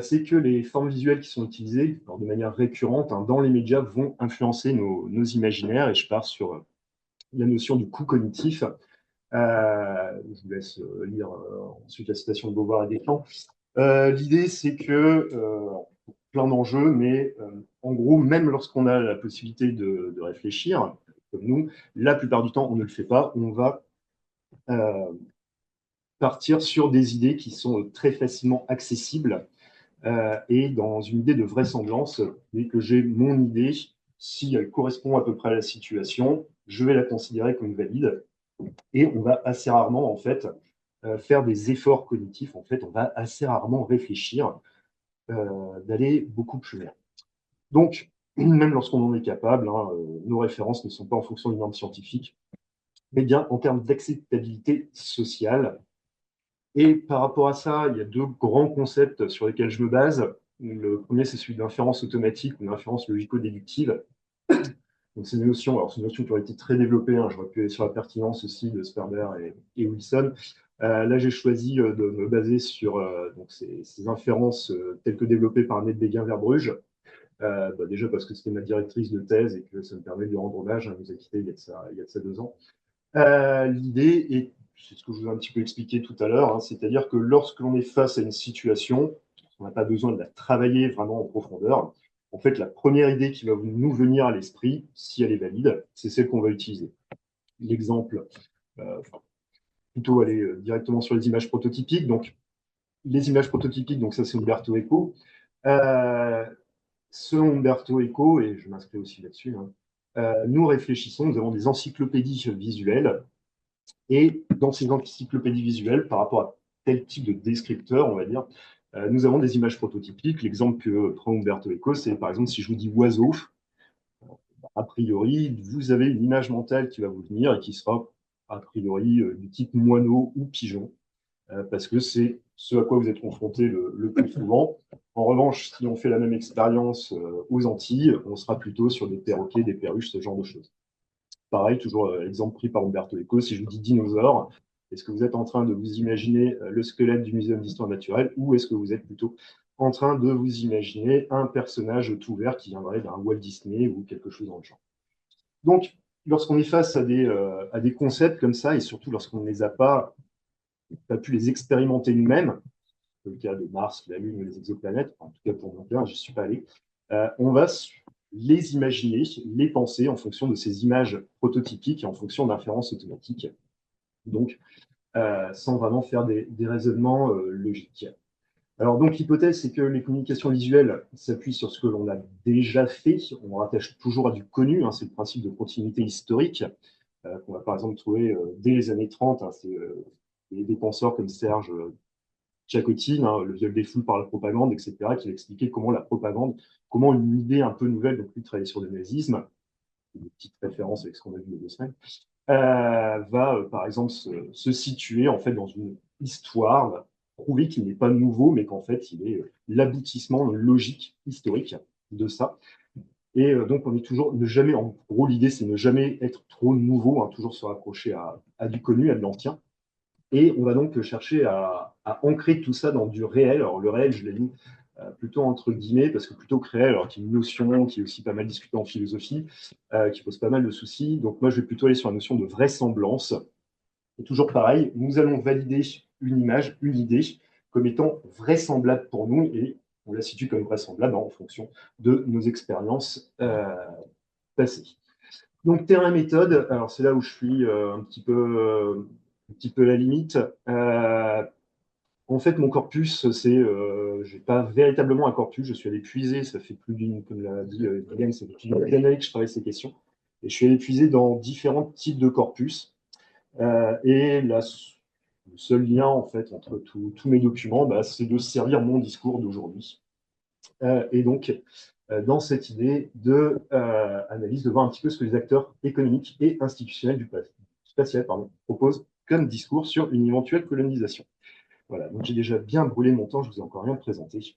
c'est que les formes visuelles qui sont utilisées alors, de manière récurrente dans les médias vont influencer nos imaginaires, et je pars sur la notion du coût cognitif. Je vous laisse lire ensuite la citation de Beauvoir et Deschamps. L'idée, c'est que plein d'enjeux, mais en gros, même lorsqu'on a la possibilité de réfléchir, comme nous, la plupart du temps, on ne le fait pas. On va partir sur des idées qui sont très facilement accessibles et dans une idée de vraisemblance. Dès que j'ai mon idée, si elle correspond à peu près à la situation, je vais la considérer comme valide. Et on va assez rarement, en fait, faire des efforts cognitifs. En fait, on va assez rarement réfléchir d'aller beaucoup plus loin. Donc, même lorsqu'on en est capable, hein, nos références ne sont pas en fonction d'une norme scientifique, mais bien en termes d'acceptabilité sociale. Et par rapport à ça, il y a deux grands concepts sur lesquels je me base. Le premier, c'est celui d'inférence automatique ou d'inférence logico-déductive. Donc, c'est une notion, alors c'est une notion qui aurait été très développée, hein, j'aurais pu aller sur la pertinence aussi de Sperber et Wilson. Là, j'ai choisi de me baser sur donc ces inférences telles que développées par Annette Béguin-Verbruge. Déjà parce que c'était ma directrice de thèse et que ça me permet de lui rendre hommage. Elle nous a quittés il y a de ça 2 ans. L'idée est, c'est ce que je vous ai un petit peu expliqué tout à l'heure, hein, c'est-à-dire que lorsque l'on est face à une situation, on n'a pas besoin de la travailler vraiment en profondeur. En fait, la première idée qui va nous venir à l'esprit, si elle est valide, c'est celle qu'on va utiliser. L'exemple, plutôt aller directement sur les images prototypiques. Donc, les images prototypiques, donc ça c'est Umberto Eco. Selon Umberto Eco, et je m'inscris aussi là-dessus, hein, nous réfléchissons, nous avons des encyclopédies visuelles, et dans ces encyclopédies visuelles, par rapport à tel type de descripteur, on va dire, nous avons des images prototypiques. L'exemple que prend Umberto Eco, c'est par exemple si je vous dis oiseau, a priori, vous avez une image mentale qui va vous venir et qui sera a priori du type moineau ou pigeon, parce que c'est ce à quoi vous êtes confronté le plus souvent. En revanche, si on fait la même expérience aux Antilles, on sera plutôt sur des perroquets, des perruches, ce genre de choses. Pareil, toujours exemple pris par Umberto Eco, si je vous dis dinosaure, est-ce que vous êtes en train de vous imaginer le squelette du Muséum d'histoire naturelle ou est-ce que vous êtes plutôt en train de vous imaginer un personnage tout vert qui viendrait d'un Walt Disney ou quelque chose dans le genre. Donc, lorsqu'on est face à des concepts comme ça, et surtout lorsqu'on ne les a pas pu les expérimenter nous-mêmes, le cas de Mars, la Lune ou les exoplanètes, en tout cas pour mon cas, je n'y suis pas allé, on va les imaginer, les penser en fonction de ces images prototypiques et en fonction d'inférences automatiques. Donc, sans vraiment faire des raisonnements logiques. Alors, donc, l'hypothèse, c'est que les communications visuelles s'appuient sur ce que l'on a déjà fait. On rattache toujours à du connu, hein, c'est le principe de continuité historique, qu'on va par exemple trouver dès les années 30. Hein, c'est des penseurs comme Serge Tchakotine, hein, le viol des foules par la propagande, etc., qui a expliqué comment la propagande, comment une idée un peu nouvelle, donc lui travailler sur le nazisme, une petite référence avec ce qu'on a vu il y a 2 semaines, va par exemple se situer en fait dans une histoire, prouver qu'il n'est pas nouveau, mais qu'en fait il est l'aboutissement logique, historique de ça. Et donc on est toujours, ne jamais, en gros l'idée c'est ne jamais être trop nouveau, hein, toujours se raccrocher à du connu, à de l'ancien. Et on va donc chercher à ancrer tout ça dans du réel. Alors le réel, je l'ai mis plutôt entre guillemets, parce que plutôt que réel, alors qu'il y a une notion qui est aussi pas mal discutée en philosophie, qui pose pas mal de soucis. Donc moi, je vais plutôt aller sur la notion de vraisemblance. Et toujours pareil, nous allons valider une image, une idée, comme étant vraisemblable pour nous, et on la situe comme vraisemblable en fonction de nos expériences passées. Donc terrain méthode, alors c'est là où je suis un petit peu la limite. En fait, mon corpus, j'ai pas véritablement un corpus. Je suis allé puiser, ça fait plus d'une, comme l'a dit Glenn, ça fait plus d'une année que je travaille ces questions. Et je suis allé puiser dans différents types de corpus. Et là, le seul lien, en fait, entre tous mes documents, bah, c'est de servir mon discours d'aujourd'hui. Et donc, dans cette idée de analyse, de voir un petit peu ce que les acteurs économiques et institutionnels du spatial proposent comme discours sur une éventuelle colonisation. Voilà, donc j'ai déjà bien brûlé mon temps, je vous ai encore rien présenté.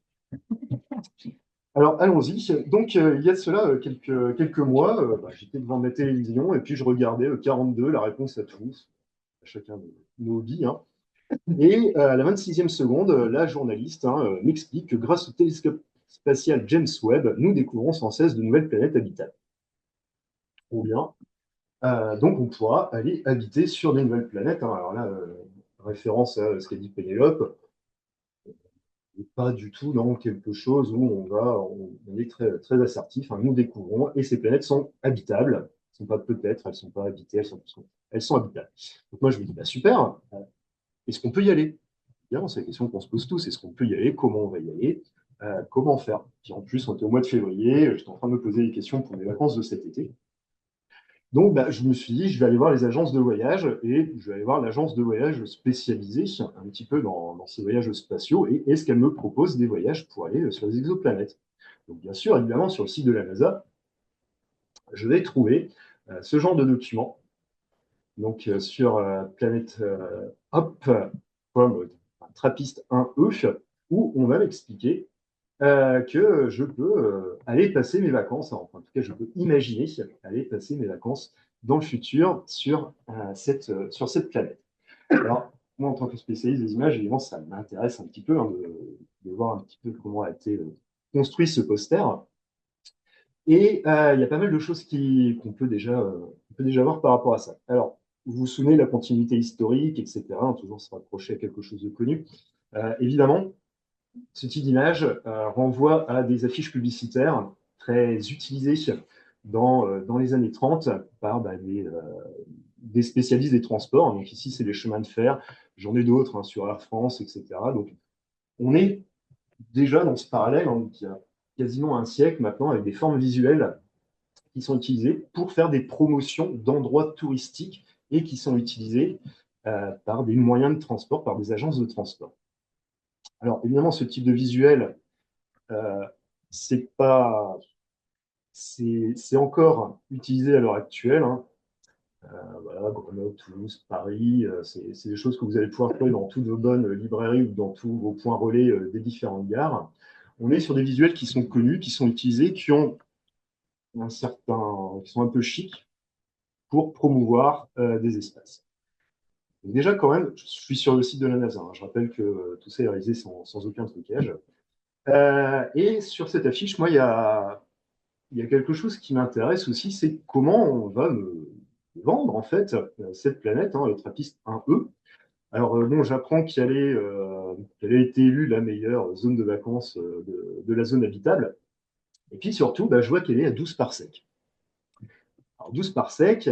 Alors allons-y. Donc il y a de cela quelques mois, j'étais devant ma télévision et puis je regardais 42, la réponse à tout, à chacun de nos hobbies. Hein. Et à la 26e seconde, la journaliste m'explique que grâce au télescope spatial James Webb, nous découvrons sans cesse de nouvelles planètes habitables. Trop bien. Donc on pourra aller habiter sur des nouvelles planètes. Hein. Alors là, référence à ce qu'a dit Pénélope. et pas du tout dans quelque chose où on est très, très assertif. Hein. Nous découvrons et ces planètes sont habitables. Elles ne sont pas peut-être, elles ne sont pas habitées, elles sont habitables. Donc moi, je me dis, bah, super, est-ce qu'on peut y aller? Bien, c'est la question qu'on se pose tous. Est-ce qu'on peut y aller? Comment on va y aller? Comment faire? Puis en plus, on était au mois de février, j'étais en train de me poser des questions pour mes vacances de cet été. Donc, bah, je me suis dit, je vais aller voir les agences de voyage et je vais aller voir l'agence de voyage spécialisée un petit peu dans ces voyages spatiaux et est-ce qu'elle me propose des voyages pour aller sur les exoplanètes. Donc, bien sûr, évidemment, sur le site de la NASA, je vais trouver ce genre de documents. Donc, sur planète hop.com, Trappist 1E, où on va m'expliquer que je peux aller passer mes vacances, enfin, en tout cas, je peux imaginer aller passer mes vacances dans le futur sur cette planète. Alors, moi, en tant que spécialiste des images, évidemment, ça m'intéresse un petit peu hein, de voir un petit peu comment a été construit ce poster. Et il y a pas mal de choses qu'on peut déjà voir par rapport à ça. Alors, vous vous souvenez de la continuité historique, etc., hein, toujours se rapprocher à quelque chose de connu. Évidemment, ce type d'image renvoie à des affiches publicitaires très utilisées dans les années 30 par des spécialistes des transports. Donc ici, c'est les chemins de fer. J'en ai d'autres hein, sur Air France, etc. Donc on est déjà dans ce parallèle hein, qui a quasiment un siècle maintenant avec des formes visuelles qui sont utilisées pour faire des promotions d'endroits touristiques et qui sont utilisées par des moyens de transport, par des agences de transport. Alors évidemment, ce type de visuel, c'est pas, c'est encore utilisé à l'heure actuelle. Hein. Voilà, Grenoble, Toulouse, Paris, c'est des choses que vous allez pouvoir trouver dans toutes vos bonnes librairies ou dans tous vos points relais des différentes gares. On est sur des visuels qui sont connus, qui sont utilisés, qui sont un peu chics pour promouvoir des espaces. Donc déjà, quand même, je suis sur le site de la NASA. Hein. Je rappelle que tout ça est réalisé sans aucun trucage. Et sur cette affiche, moi, il y a quelque chose qui m'intéresse aussi, c'est comment on va me vendre en fait cette planète, hein, le Trappist 1E. Alors bon, j'apprends qu'elle a été élue la meilleure zone de vacances de la zone habitable. Et puis surtout, bah, je vois qu'elle est à 12 parsecs. Alors 12 parsecs,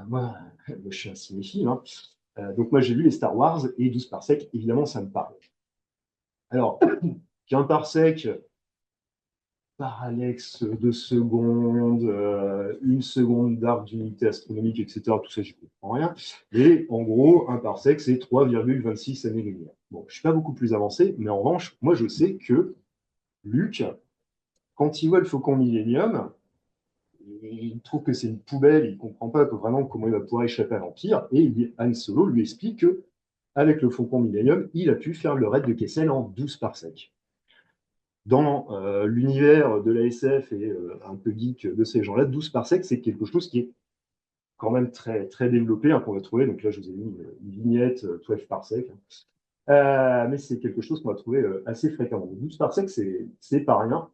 moi, je suis un cinéphile, hein. Donc moi j'ai vu les Star Wars et 12 parsecs, évidemment, ça me parle. Alors, qu'un parsec, parallaxe de seconde, une seconde d'arc d'unité astronomique, etc. Tout ça, je ne comprends rien. Et en gros, un parsec, c'est 3,26 années-lumière. Bon, je ne suis pas beaucoup plus avancé, mais en revanche, moi, je sais que Luke, quand il voit le Faucon Millenium, il trouve que c'est une poubelle, il ne comprend pas vraiment comment il va pouvoir échapper à l'Empire, et Han Solo lui explique que avec le Faucon Millenium, il a pu faire le raid de Kessel en 12 parsecs. Dans l'univers de la SF et un peu geek de ces gens-là, 12 parsecs, c'est quelque chose qui est quand même très, très développé, hein, qu'on va trouver. Donc là, je vous ai mis une vignette 12 parsecs. Mais c'est quelque chose qu'on va trouver assez fréquemment. 12 parsecs, c'est pas rien,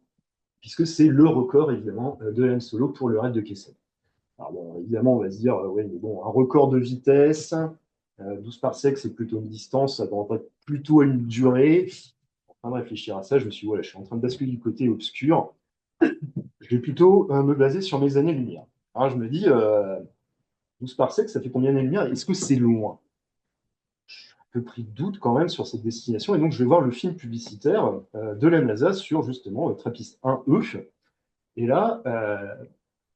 puisque c'est le record, évidemment, de Han Solo pour le raid de Kessel. Alors bon, évidemment, on va se dire, oui, mais bon, un record de vitesse, 12 parsecs, c'est plutôt une distance, ça devrait être plutôt à une durée. En train de réfléchir à ça, je me suis dit, voilà, je suis en train de basculer du côté obscur. Je vais plutôt me baser sur mes années-lumière. Alors je me dis, 12 parsecs, ça fait combien d'années-lumière? Est-ce que c'est loin? Je suis un peu pris de doute quand même sur cette destination. Et donc, je vais voir le film publicitaire de la NASA sur justement Trappist 1E. Et là,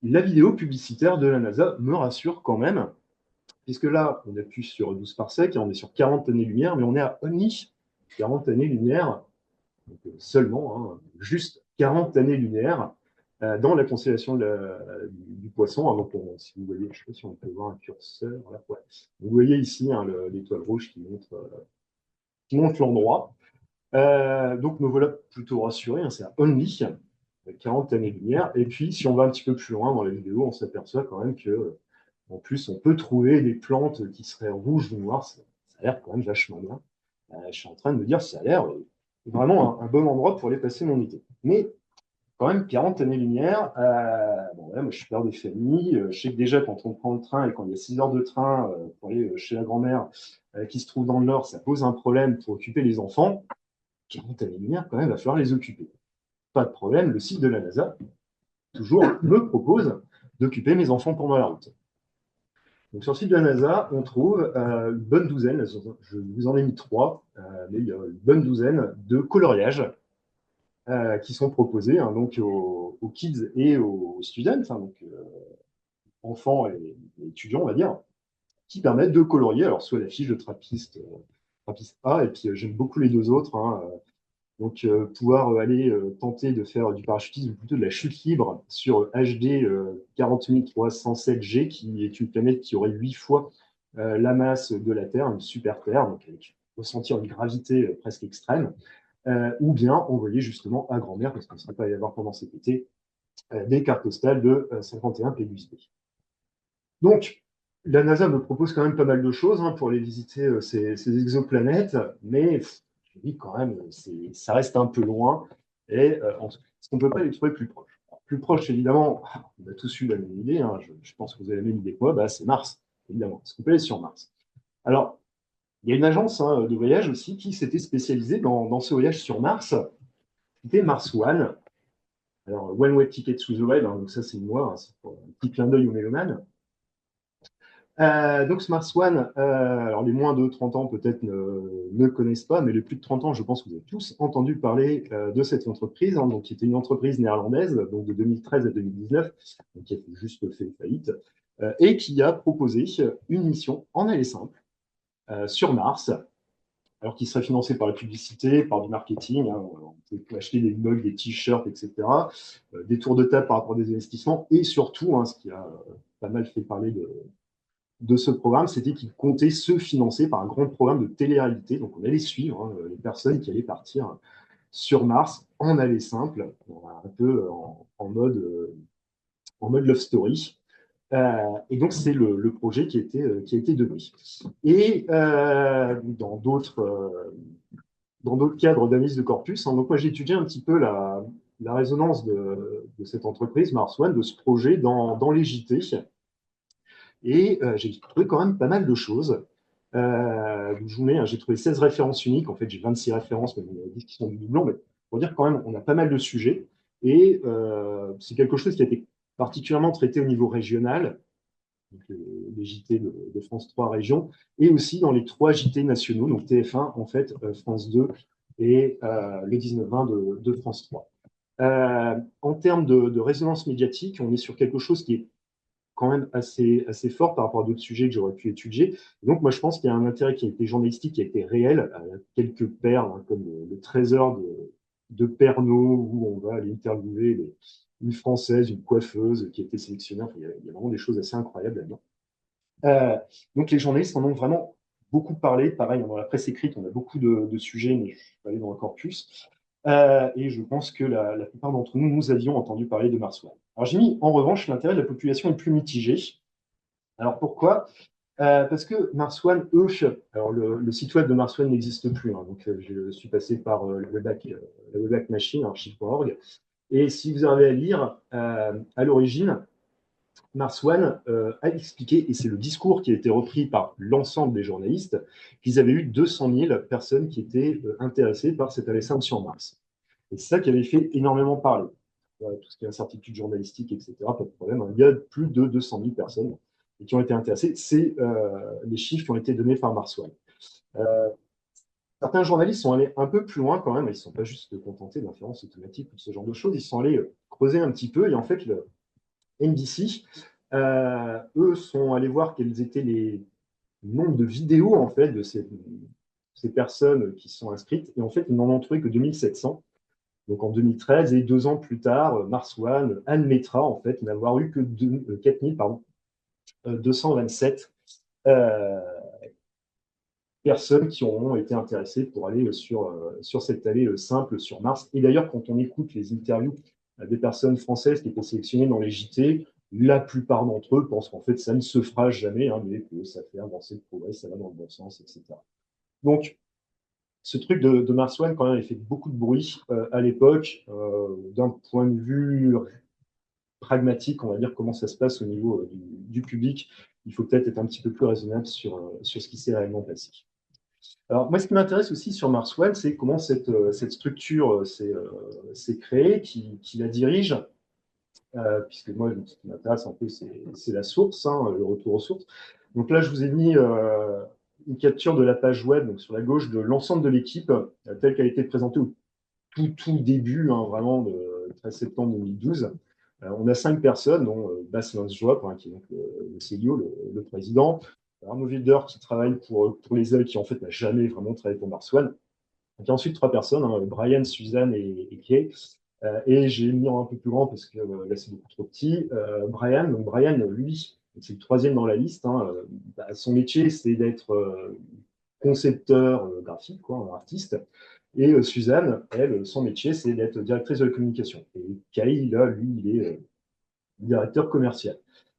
la vidéo publicitaire de la NASA me rassure quand même, puisque là, on appuie sur 12 parsecs et on est sur 40 années-lumière, mais on est à only 40 années-lumière. Donc, seulement, hein, juste 40 années-lumière dans la constellation du Poisson. Hein, donc, si vous voyez, je ne sais pas si on peut voir un curseur. Là, ouais. Vous voyez ici hein, l'étoile rouge qui montre l'endroit. Donc, me voilà plutôt rassuré. Hein, c'est à only 40 années-lumière. Et puis, si on va un petit peu plus loin dans la vidéo, on s'aperçoit quand même que, en plus, on peut trouver des plantes qui seraient rouges ou noires. Ça a l'air quand même vachement bien. Je suis en train de me dire, ça a l'air vraiment un bon endroit pour aller passer mon été. Mais quand même 40 années-lumière. Bon, voilà, moi, je suis père de famille. Je sais que déjà, quand on prend le train et quand il y a 6 heures de train pour aller chez la grand-mère qui se trouve dans le Nord, ça pose un problème pour occuper les enfants. 40 années-lumière, quand même, il va falloir les occuper. Pas de problème, le site de la NASA, toujours, me propose d'occuper mes enfants pendant la route. Donc, sur le site de la NASA, on trouve une bonne douzaine, je vous en ai mis 3, mais il y a une bonne douzaine de coloriages qui sont proposés hein, donc aux kids et aux students, hein, donc enfants et étudiants, on va dire, qui permettent de colorier, alors soit la fiche de trappiste A, et puis j'aime beaucoup les deux autres, hein, donc pouvoir aller tenter de faire du parachutisme, ou plutôt de la chute libre sur HD 40307G, qui est une planète qui aurait 8 fois la masse de la Terre, une super Terre, donc avec ressentir une gravité presque extrême. Ou bien envoyer justement à grand-mère, parce qu'on ne serait pas y avoir pendant cet été, des cartes postales de 51 PLUSB. Donc, la NASA me propose quand même pas mal de choses hein, pour aller visiter ces exoplanètes, mais je dis quand même, ça reste un peu loin, et est-ce qu'on ne peut pas les trouver plus proches? Alors, plus proche, évidemment, on a tous eu la même idée, hein, je pense que vous avez la même idée quoi, bah, c'est Mars, évidemment. Est-ce qu'on peut aller sur Mars? Alors, il y a une agence hein, de voyage aussi qui s'était spécialisée dans ce voyage sur Mars. C'était Mars One. Alors, One Way Ticket to the Web, hein, donc ça c'est moi, hein, c'est pour un petit clin d'œil au mélomanes. Donc, ce Mars One, alors les moins de 30 ans peut-être ne connaissent pas, mais les plus de 30 ans, je pense que vous avez tous entendu parler de cette entreprise, hein, donc, qui était une entreprise néerlandaise, donc de 2013 à 2019, donc, qui a juste fait faillite, et qui a proposé une mission en aller simple sur Mars, alors qui serait financé par la publicité, par du marketing. Hein, on peut acheter des mugs, des t-shirts, etc. Des tours de table par rapport à des investissements. Et surtout, hein, ce qui a pas mal fait parler de ce programme, c'était qu'il comptait se financer par un grand programme de télé-réalité. Donc, on allait suivre hein, les personnes qui allaient partir sur Mars en aller simple, un peu en mode love story. Et donc, c'est le projet qui a été donné. Et dans d'autres cadres d'analyse de corpus, hein, donc moi, j'ai étudié un petit peu la résonance de cette entreprise, Mars One, de ce projet dans les JT. Et j'ai trouvé quand même pas mal de choses. Je vous mets, hein, j'ai trouvé 16 références uniques. En fait, j'ai 26 références, mais il y en a 10 qui sont du doublon. Mais pour dire quand même, on a pas mal de sujets. Et c'est quelque chose qui a été particulièrement traité au niveau régional, donc les JT de France 3 régions, et aussi dans les 3 JT nationaux, donc TF1, en fait, France 2 et le 19-20 de France 3. En termes de résonance médiatique, on est sur quelque chose qui est quand même assez fort par rapport à d'autres sujets que j'aurais pu étudier. Et donc, moi, je pense qu'il y a un intérêt qui a été journalistique, qui a été réel, quelques perles, hein, comme le trésor de Pernod, où on va aller interviewer une Française, une coiffeuse qui a été sélectionnée. Enfin, il y a vraiment des choses assez incroyables là-dedans. Donc, les journalistes en ont vraiment beaucoup parlé. Pareil, dans la presse écrite, on a beaucoup de sujets, mais je suis pas allé dans le corpus. Et je pense que la plupart d'entre nous, nous avions entendu parler de Mars One. Alors, j'ai mis en revanche l'intérêt de la population est plus mitigé. Alors, pourquoi? Parce que Mars One, eux, alors le site web de Mars One n'existe plus. Hein, donc, je suis passé par la Webback Machine, archive.org. Et si vous arrivez à lire, à l'origine, Mars One a expliqué, et c'est le discours qui a été repris par l'ensemble des journalistes, qu'ils avaient eu 200 000 personnes qui étaient intéressées par cette aller simple sur Mars. Et c'est ça qui avait fait énormément parler. Tout ce qui est incertitude journalistique, etc., pas de problème. Hein. Il y a plus de 200 000 personnes qui ont été intéressées. C'est les chiffres qui ont été donnés par Mars One. Certains journalistes sont allés un peu plus loin quand même. Ils ne sont pas juste contentés d'inférences automatiques ou de ce genre de choses. Ils sont allés creuser un petit peu. Et en fait, le NBC, eux, sont allés voir quels étaient les nombres de vidéos en fait, de ces personnes qui sont inscrites. Et en fait, ils n'en ont trouvé que 2700. Donc en 2013, et 2 ans plus tard, Mars One admettra en fait n'avoir eu que 227 personnes qui auront été intéressées pour aller sur cette allée simple sur Mars. Et d'ailleurs, quand on écoute les interviews des personnes françaises qui étaient sélectionnées dans les JT, la plupart d'entre eux pensent qu'en fait, ça ne se fera jamais, hein, mais que ça fait avancer le progrès, ça va dans le bon sens, etc. Donc, ce truc de Mars One, quand même, il fait beaucoup de bruit à l'époque. D'un point de vue pragmatique, on va dire comment ça se passe au niveau du public. Il faut peut-être être un petit peu plus raisonnable sur ce qui s'est réellement passé. Alors, moi, ce qui m'intéresse aussi sur Mars One, c'est comment cette structure s'est créée, qui la dirige, puisque moi, ce qui m'intéresse un peu, c'est la source, hein, le retour aux sources. Donc là, je vous ai mis une capture de la page web, donc sur la gauche, de l'ensemble de l'équipe, telle qu'elle a été présentée au tout début, hein, vraiment, le 13 septembre 2012. On a 5 personnes, dont Bas Lansdorp, hein, qui est donc le CEO, le président, Arnaud Wilder, qui travaille pour les ailes, qui en fait n'a jamais vraiment travaillé pour Mars One. Donc, il y a ensuite 3 personnes, hein, Brian, Suzanne et Kay. Et j'ai mis un peu plus grand parce que là c'est beaucoup trop petit. Brian, donc Brian, lui, c'est le 3e dans la liste. Hein, son métier, c'est d'être concepteur graphique, quoi, un artiste. Et Suzanne, elle, son métier, c'est d'être directrice de la communication. Et Kay, là, lui, il est directeur commercial.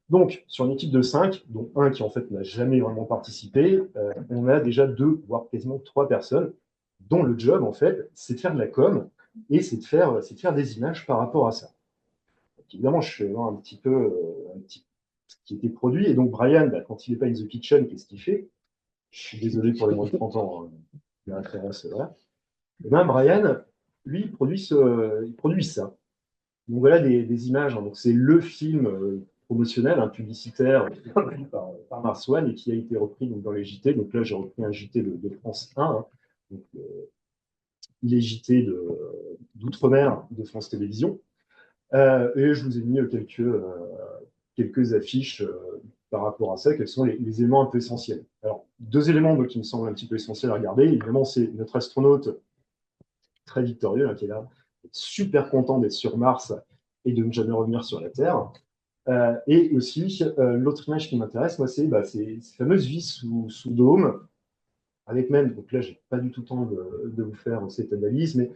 Donc, sur une équipe de 5, dont un qui en fait n'a jamais vraiment participé, on a déjà 2, voire quasiment 3 personnes, dont le job, en fait, c'est de faire de la com et c'est de faire des images par rapport à ça. Donc, évidemment, je fais un petit peu ce qui était produit. Et donc, Brian, quand il n'est pas in the kitchen, qu'est-ce qu'il fait? Je suis désolé pour les moins de 30 ans, hein, les références, c'est vrai. Et bien, Brian, lui, il produit ça. Donc voilà des images. Hein. Donc c'est le film promotionnel, un publicitaire par Mars One et qui a été repris donc, dans les JT. Donc là, j'ai repris un JT de France 1, hein. Donc, les JT d'outre-mer de France Télévisions. Et je vous ai mis quelques affiches par rapport à ça, quels sont les éléments un peu essentiels. Alors, 2 éléments qui me semblent un petit peu essentiels à regarder. Évidemment, c'est notre astronaute très victorieux, hein, qui est là, super content d'être sur Mars et de ne jamais revenir sur la Terre. Et aussi, l'autre image qui m'intéresse, moi, c'est ces fameuses vies sous dôme, avec même, donc là, je n'ai pas du tout le temps de vous faire cette analyse, mais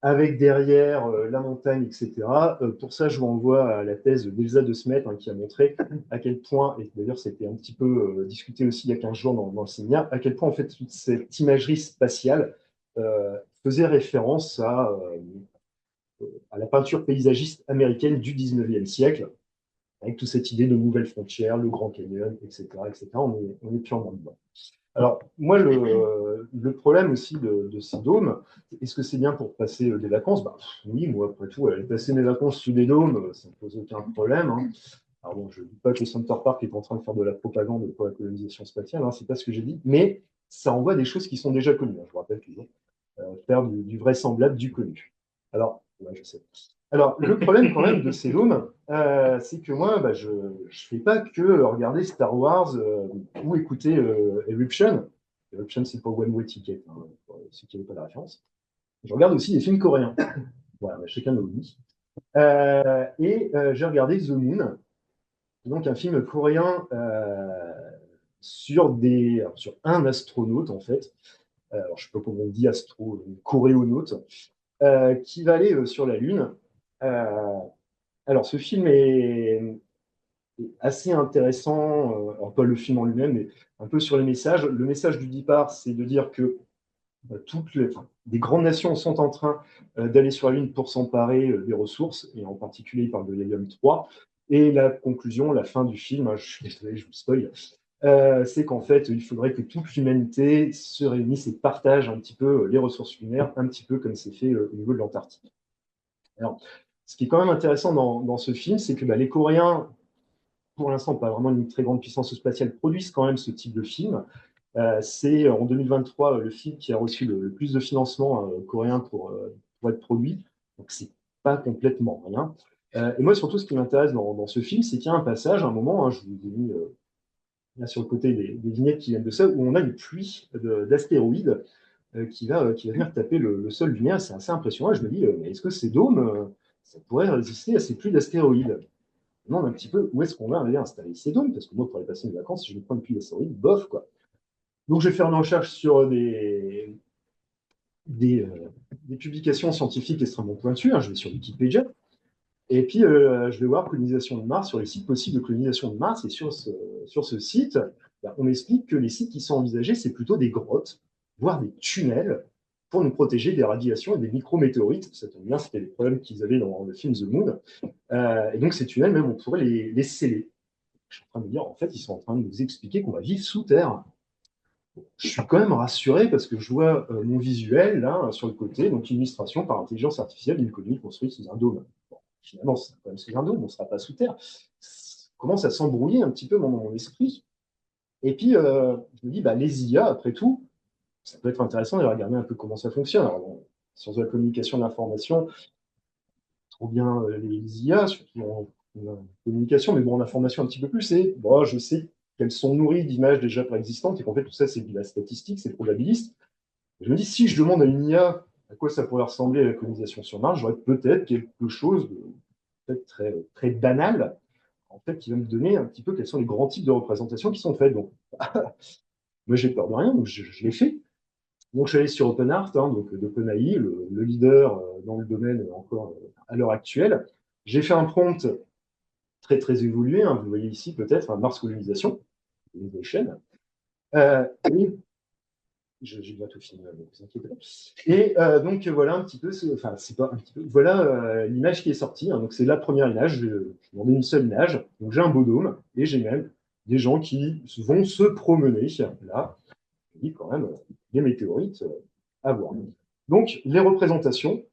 avec derrière la montagne, etc. Pour ça, je vous renvoie à la thèse d'Elsa de Smet, hein, qui a montré à quel point, et d'ailleurs, c'était un petit peu discuté aussi il y a 15 jours dans le séminaire, à quel point, en fait, toute cette imagerie spatiale faisait référence à la peinture paysagiste américaine du 19e siècle, avec toute cette idée de nouvelles frontières, le Grand Canyon, etc. etc. On est purement dedans. Alors, moi, le problème aussi de ces dômes, est-ce que c'est bien pour passer des vacances? Oui, moi, après tout, aller passer mes vacances sous des dômes, ça ne pose aucun problème. Hein. Alors bon, je ne dis pas que Center Park est en train de faire de la propagande pour la colonisation spatiale, hein, c'est pas ce que j'ai dit, mais ça envoie des choses qui sont déjà connues. Hein. Je vous rappelle toujours, faire du vraisemblable, du connu. Alors, ouais, je sais. Alors, le problème quand même de ces dômes, c'est que moi, je ne fais pas que regarder Star Wars ou écouter Eruption. Eruption, c'est pour One Way Ticket, hein, pour ceux qui n'avaient pas la référence. Je regarde aussi des films coréens. Voilà, chacun nos goûts. Et j'ai regardé The Moon, donc un film coréen sur un astronaute, en fait. Alors, je ne sais pas comment on dit, coréonaute, qui va aller sur la Lune. Alors, ce film est assez intéressant, alors pas le film en lui-même, mais un peu sur les messages. Le message du départ, c'est de dire que des grandes nations sont en train d'aller sur la Lune pour s'emparer des ressources, et en particulier, il parle de l'hélium 3. Et la conclusion, la fin du film, hein, je suis désolé, je vous spoil, c'est qu'en fait, il faudrait que toute l'humanité se réunisse et partage un petit peu les ressources lunaires, un petit peu comme c'est fait au niveau de l'Antarctique. Alors, ce qui est quand même intéressant dans ce film, c'est que les Coréens, pour l'instant, pas vraiment une très grande puissance spatiale, produisent quand même ce type de film. C'est en 2023 le film qui a reçu le plus de financement coréen pour être produit. Donc, c'est pas complètement rien. Et moi, surtout, ce qui m'intéresse dans ce film, c'est qu'il y a un passage, un moment, hein, je vous ai mis là sur le côté des vignettes qui viennent de ça, où on a une pluie d'astéroïdes qui va venir taper le sol lunaire. C'est assez impressionnant. Je me dis, mais est-ce que ces dômes, ça pourrait résister à ces pluies d'astéroïdes? Je me demande un petit peu où est-ce qu'on va aller installer ces dômes, parce que moi, pour aller passer mes vacances, si je me prends une pluie d'astéroïdes, bof, quoi. Donc, je vais faire une recherche sur des publications scientifiques extrêmement pointues. Hein. Je vais sur Wikipédia. Et puis, je vais voir colonisation de Mars, sur les sites possibles de colonisation de Mars. Et sur ce site, on explique que les sites qui sont envisagés, c'est plutôt des grottes, voire des tunnels, pour nous protéger des radiations et des micrométéorites. Ça tombe bien, c'était les problèmes qu'ils avaient dans le film The Moon. Et donc, ces tunnels, même, on pourrait les sceller. Je suis en train de me dire, en fait, ils sont en train de nous expliquer qu'on va vivre sous terre. Je suis quand même rassuré parce que je vois mon visuel, là, sur le côté, donc illustration par intelligence artificielle d'une colonie construite sous un dôme. Bon, finalement, c'est quand même sous un dôme, on ne sera pas sous terre. Ça commence à s'embrouiller un petit peu dans mon esprit. Et puis, je me dis, bah, les IA, après tout, ça peut être intéressant de regarder un peu comment ça fonctionne. Alors, bon, sciences de la communication, de l'information, trop bien les IA, surtout en communication, mais bon, en information un petit peu plus, c'est, bon, je sais qu'elles sont nourries d'images déjà préexistantes et qu'en fait, tout ça, c'est de la statistique, c'est probabiliste. Et je me dis, si je demande à une IA à quoi ça pourrait ressembler à la colonisation sur Mars, j'aurais peut-être quelque chose de peut-être très, très banal, en fait, qui va me donner un petit peu quels sont les grands types de représentations qui sont faites. Donc, moi, j'ai peur de rien, donc je l'ai fait. Donc, je suis allé sur OpenArt, hein, donc d'OpenAI, le leader dans le domaine encore à l'heure actuelle. J'ai fait un prompt très, très évolué, hein, vous voyez ici peut-être, un Mars colonisation, une chaîne. Et j'ai bientôt fini, ne vous inquiétez pas. Et donc, voilà un petit peu, enfin, c'est pas un petit peu, voilà l'image qui est sortie. Hein, donc, c'est la première image, je m'en ai une seule image. Donc, j'ai un beau dôme et j'ai même des gens qui vont se promener là. Je dis quand même, des météorites à voir. Donc, les représentations,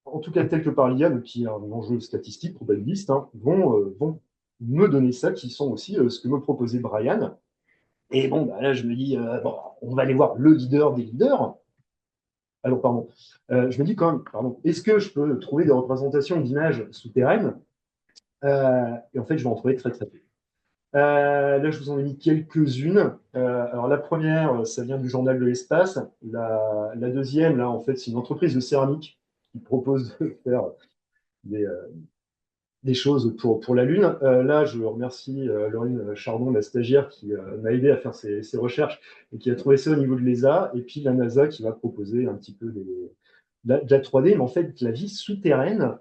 en tout cas telles que par l'IA, qui est un enjeu statistique, probabiliste, hein, vont me donner ça, qui sont aussi ce que me proposait Brian. Et bon, bah, là, je me dis, bon, on va aller voir le leader des leaders. Alors, pardon, je me dis quand même, pardon, est-ce que je peux trouver des représentations d'images souterraines et en fait, je vais en trouver très, très peu. Là, je vous en ai mis quelques-unes. Alors, la première, ça vient du journal de l'espace. La deuxième, là, en fait, c'est une entreprise de céramique qui propose de faire des, des choses pour la Lune. Là, je remercie Laurine Chardon, la stagiaire, qui m'a aidé à faire ces recherches et qui a trouvé ça au niveau de l'ESA. Et puis la NASA qui va proposer un petit peu de la 3D. Mais en fait, de la vie souterraine,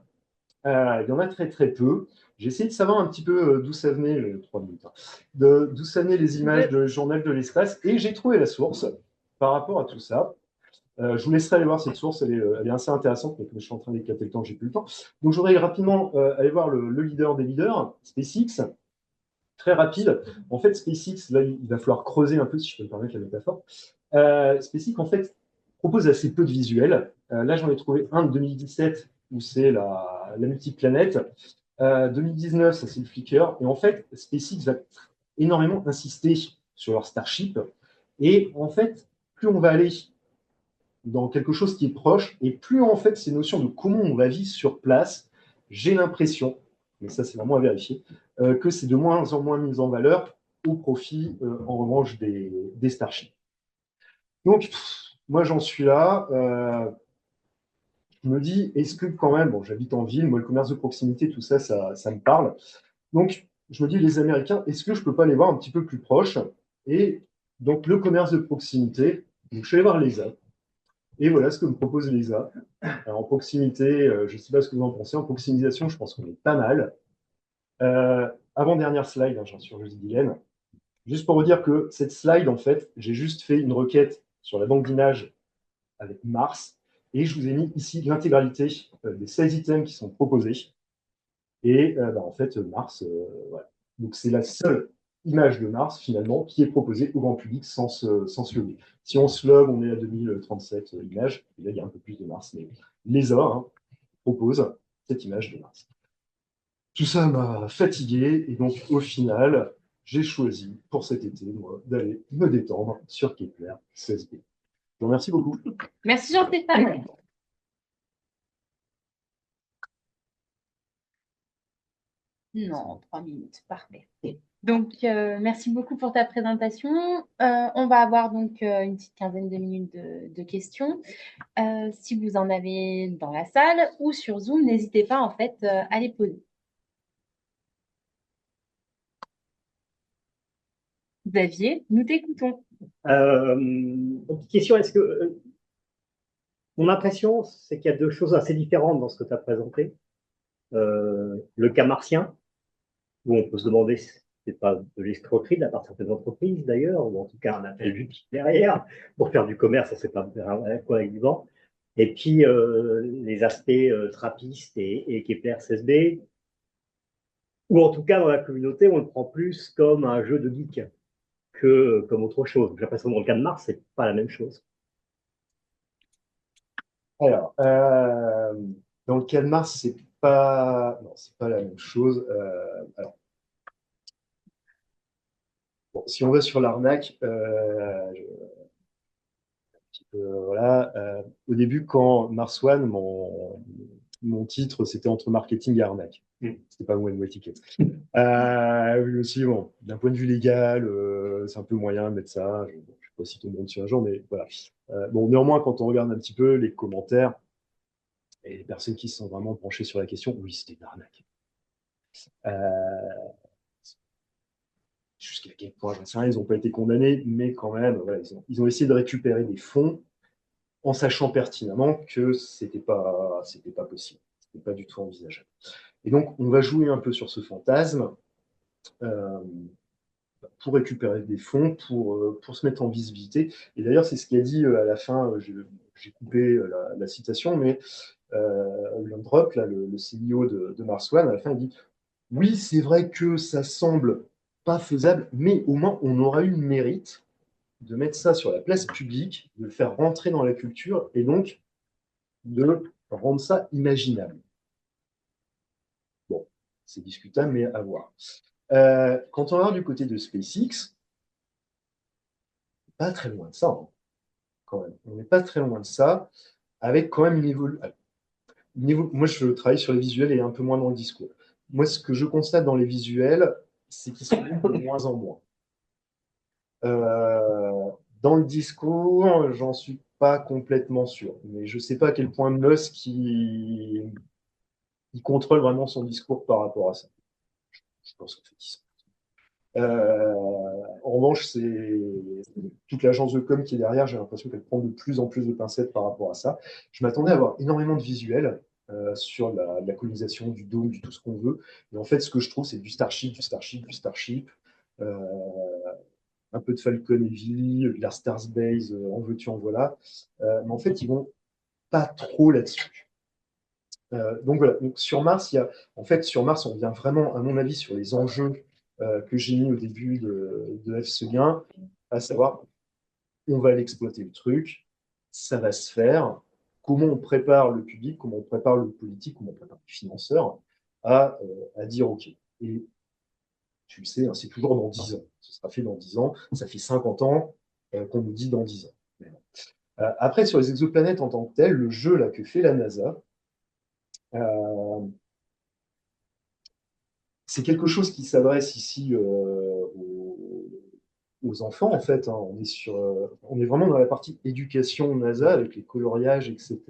il y en a très très peu. J'ai essayé de savoir un petit peu d'où ça venait, 3 minutes, hein, d'où ça venait les images de journal de l'espace. Et j'ai trouvé la source par rapport à tout ça. Je vous laisserai aller voir cette source, elle est assez intéressante, mais comme je suis en train d'éclater le temps, j'ai plus le temps. Donc, je voudrais rapidement aller voir le leader des leaders, SpaceX, très rapide. En fait, SpaceX, là, il va falloir creuser un peu, si je peux me permettre la métaphore. SpaceX, en fait, propose assez peu de visuels. Là, j'en ai trouvé un de 2017, où c'est la multiplanète. 2019, ça c'est le Flickr. Et en fait, SpaceX va énormément insister sur leur Starship. Et en fait, plus on va aller dans quelque chose qui est proche, et plus en fait ces notions de comment on va vivre sur place, j'ai l'impression, mais ça c'est vraiment à vérifier, que c'est de moins en moins mis en valeur au profit en revanche des Starships. Donc moi j'en suis là, je me dis, est-ce que quand même, bon j'habite en ville, moi le commerce de proximité, tout ça, ça me parle, donc je me dis les Américains, est-ce que je peux pas les voir un petit peu plus proches? Et donc le commerce de proximité, donc, je suis allé voir les apps. Et voilà ce que me propose l'ESA. En proximité, je ne sais pas ce que vous en pensez. En proximisation, je pense qu'on est pas mal. Avant-dernière slide, hein, j'en suis juste Guylaine. Juste pour vous dire que cette slide, en fait, j'ai juste fait une requête sur la banque d'images avec Mars. Et je vous ai mis ici l'intégralité des 16 items qui sont proposés. Et en fait, Mars, voilà. Donc c'est la seule image de Mars, finalement, qui est proposée au grand public sans se loguer. Si on se log, on est à 2037 images. Et là, il y a un peu plus de Mars. Mais l'ESA propose cette image de Mars. Tout ça m'a fatigué. Et donc, au final, j'ai choisi pour cet été, moi, d'aller me détendre sur Kepler 16b. Je vous remercie beaucoup. Merci Jean-Stéphane. Non, 3 minutes, parfait. Donc, merci beaucoup pour ta présentation. On va avoir donc une petite quinzaine de minutes de questions. Si vous en avez dans la salle ou sur Zoom, n'hésitez pas en fait à les poser. Xavier, nous t'écoutons. Petite question, est-ce que mon impression, c'est qu'il y a deux choses assez différentes dans ce que tu as présenté. Le cas martien, où on peut se demander c'est pas de l'escroquerie de la part de certaines entreprises d'ailleurs, ou en tout cas un appel juste derrière pour faire du commerce, on ne sait pas à quoi ils vendent. Et puis les aspects trappistes et Kepler 16b, ou en tout cas dans la communauté, on le prend plus comme un jeu de geek que comme autre chose. J'ai l'impression que dans le cas de Mars, c'est pas la même chose. Alors, dans le cas de Mars, c'est pas, non, c'est pas la même chose. Alors, bon, si on va sur l'arnaque, voilà, au début, quand Mars One, mon titre, c'était entre marketing et arnaque. C'était pas one way ticket. Oui, aussi, bon, d'un point de vue légal, c'est un peu moyen de mettre ça. Je ne sais pas si tout le monde suit un jour, mais voilà. Bon, néanmoins, quand on regarde un petit peu les commentaires et les personnes qui se sont vraiment penchées sur la question, oui, c'était une arnaque. Jusqu'à quel point, j'en sais rien, ils n'ont pas été condamnés, mais quand même, voilà, ils ont essayé de récupérer des fonds en sachant pertinemment que c'était pas possible, c'était pas du tout envisageable. Et donc, on va jouer un peu sur ce fantasme euh, pour récupérer des fonds, pour se mettre en visibilité. Et d'ailleurs, c'est ce qu'il a dit à la fin, j'ai coupé la citation, mais Lundrup, là, le CEO de Mars One, à la fin, il dit oui, c'est vrai que ça semble pas faisable, mais au moins on aura eu le mérite de mettre ça sur la place publique, de le faire rentrer dans la culture et donc de rendre ça imaginable. Bon, c'est discutable, mais à voir. Quand on regarde du côté de SpaceX, pas très loin de ça, hein, quand même. On n'est pas très loin de ça, avec quand même une évolution. Moi, je travaille sur les visuels et un peu moins dans le discours. Moi, ce que je constate dans les visuels, c'est qu'ils sont de moins en moins. Dans le discours, j'en suis pas complètement sûr, mais je sais pas à quel point Musk il contrôle vraiment son discours par rapport à ça. Je pense qu'en fait, en revanche, c'est toute l'agence de com qui est derrière. J'ai l'impression qu'elle prend de plus en plus de pincettes par rapport à ça. Je m'attendais à avoir énormément de visuels sur la colonisation du dôme, du tout ce qu'on veut. Mais en fait, ce que je trouve, c'est du Starship, du Starship, du Starship. Euh, un peu de Falcon Heavy, de la Stars Base, en veux-tu, en voilà. Mais en fait, ils vont pas trop là-dessus. Donc voilà, donc sur Mars, en fait, sur Mars, on vient vraiment, à mon avis, sur les enjeux que j'ai mis au début de F Seguin, à savoir, on va l'exploiter le truc, ça va se faire, comment on prépare le public, comment on prépare le politique, comment on prépare le financeur à dire OK. Et tu le sais, hein, c'est toujours dans 10 ans. Ce sera fait dans 10 ans. Ça fait 50 ans qu'on nous dit dans 10 ans. Après, sur les exoplanètes en tant que telles, le jeu là, que fait la NASA, c'est quelque chose qui s'adresse ici aux enfants, en fait. Hein. On est vraiment dans la partie éducation NASA avec les coloriages, etc.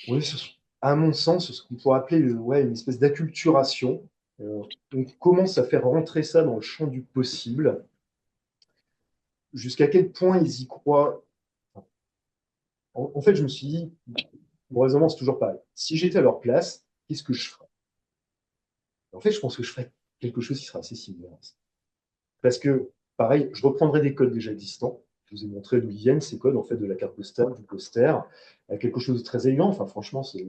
On est sur, à mon sens, ce qu'on pourrait appeler ouais, une espèce d'acculturation. On commence à faire rentrer ça dans le champ du possible. Jusqu'à quel point ils y croient. En fait, je me suis dit, mon raisonnement, c'est toujours pareil. Si j'étais à leur place, qu'est-ce que je ferais? En fait, je pense que je ferais quelque chose qui sera assez similaire. Parce que, pareil, je reprendrai des codes déjà existants. Je vous ai montré d'où ils viennent, ces codes, en fait, de la carte postale, du poster, quelque chose de très élégant. Enfin, franchement, c'est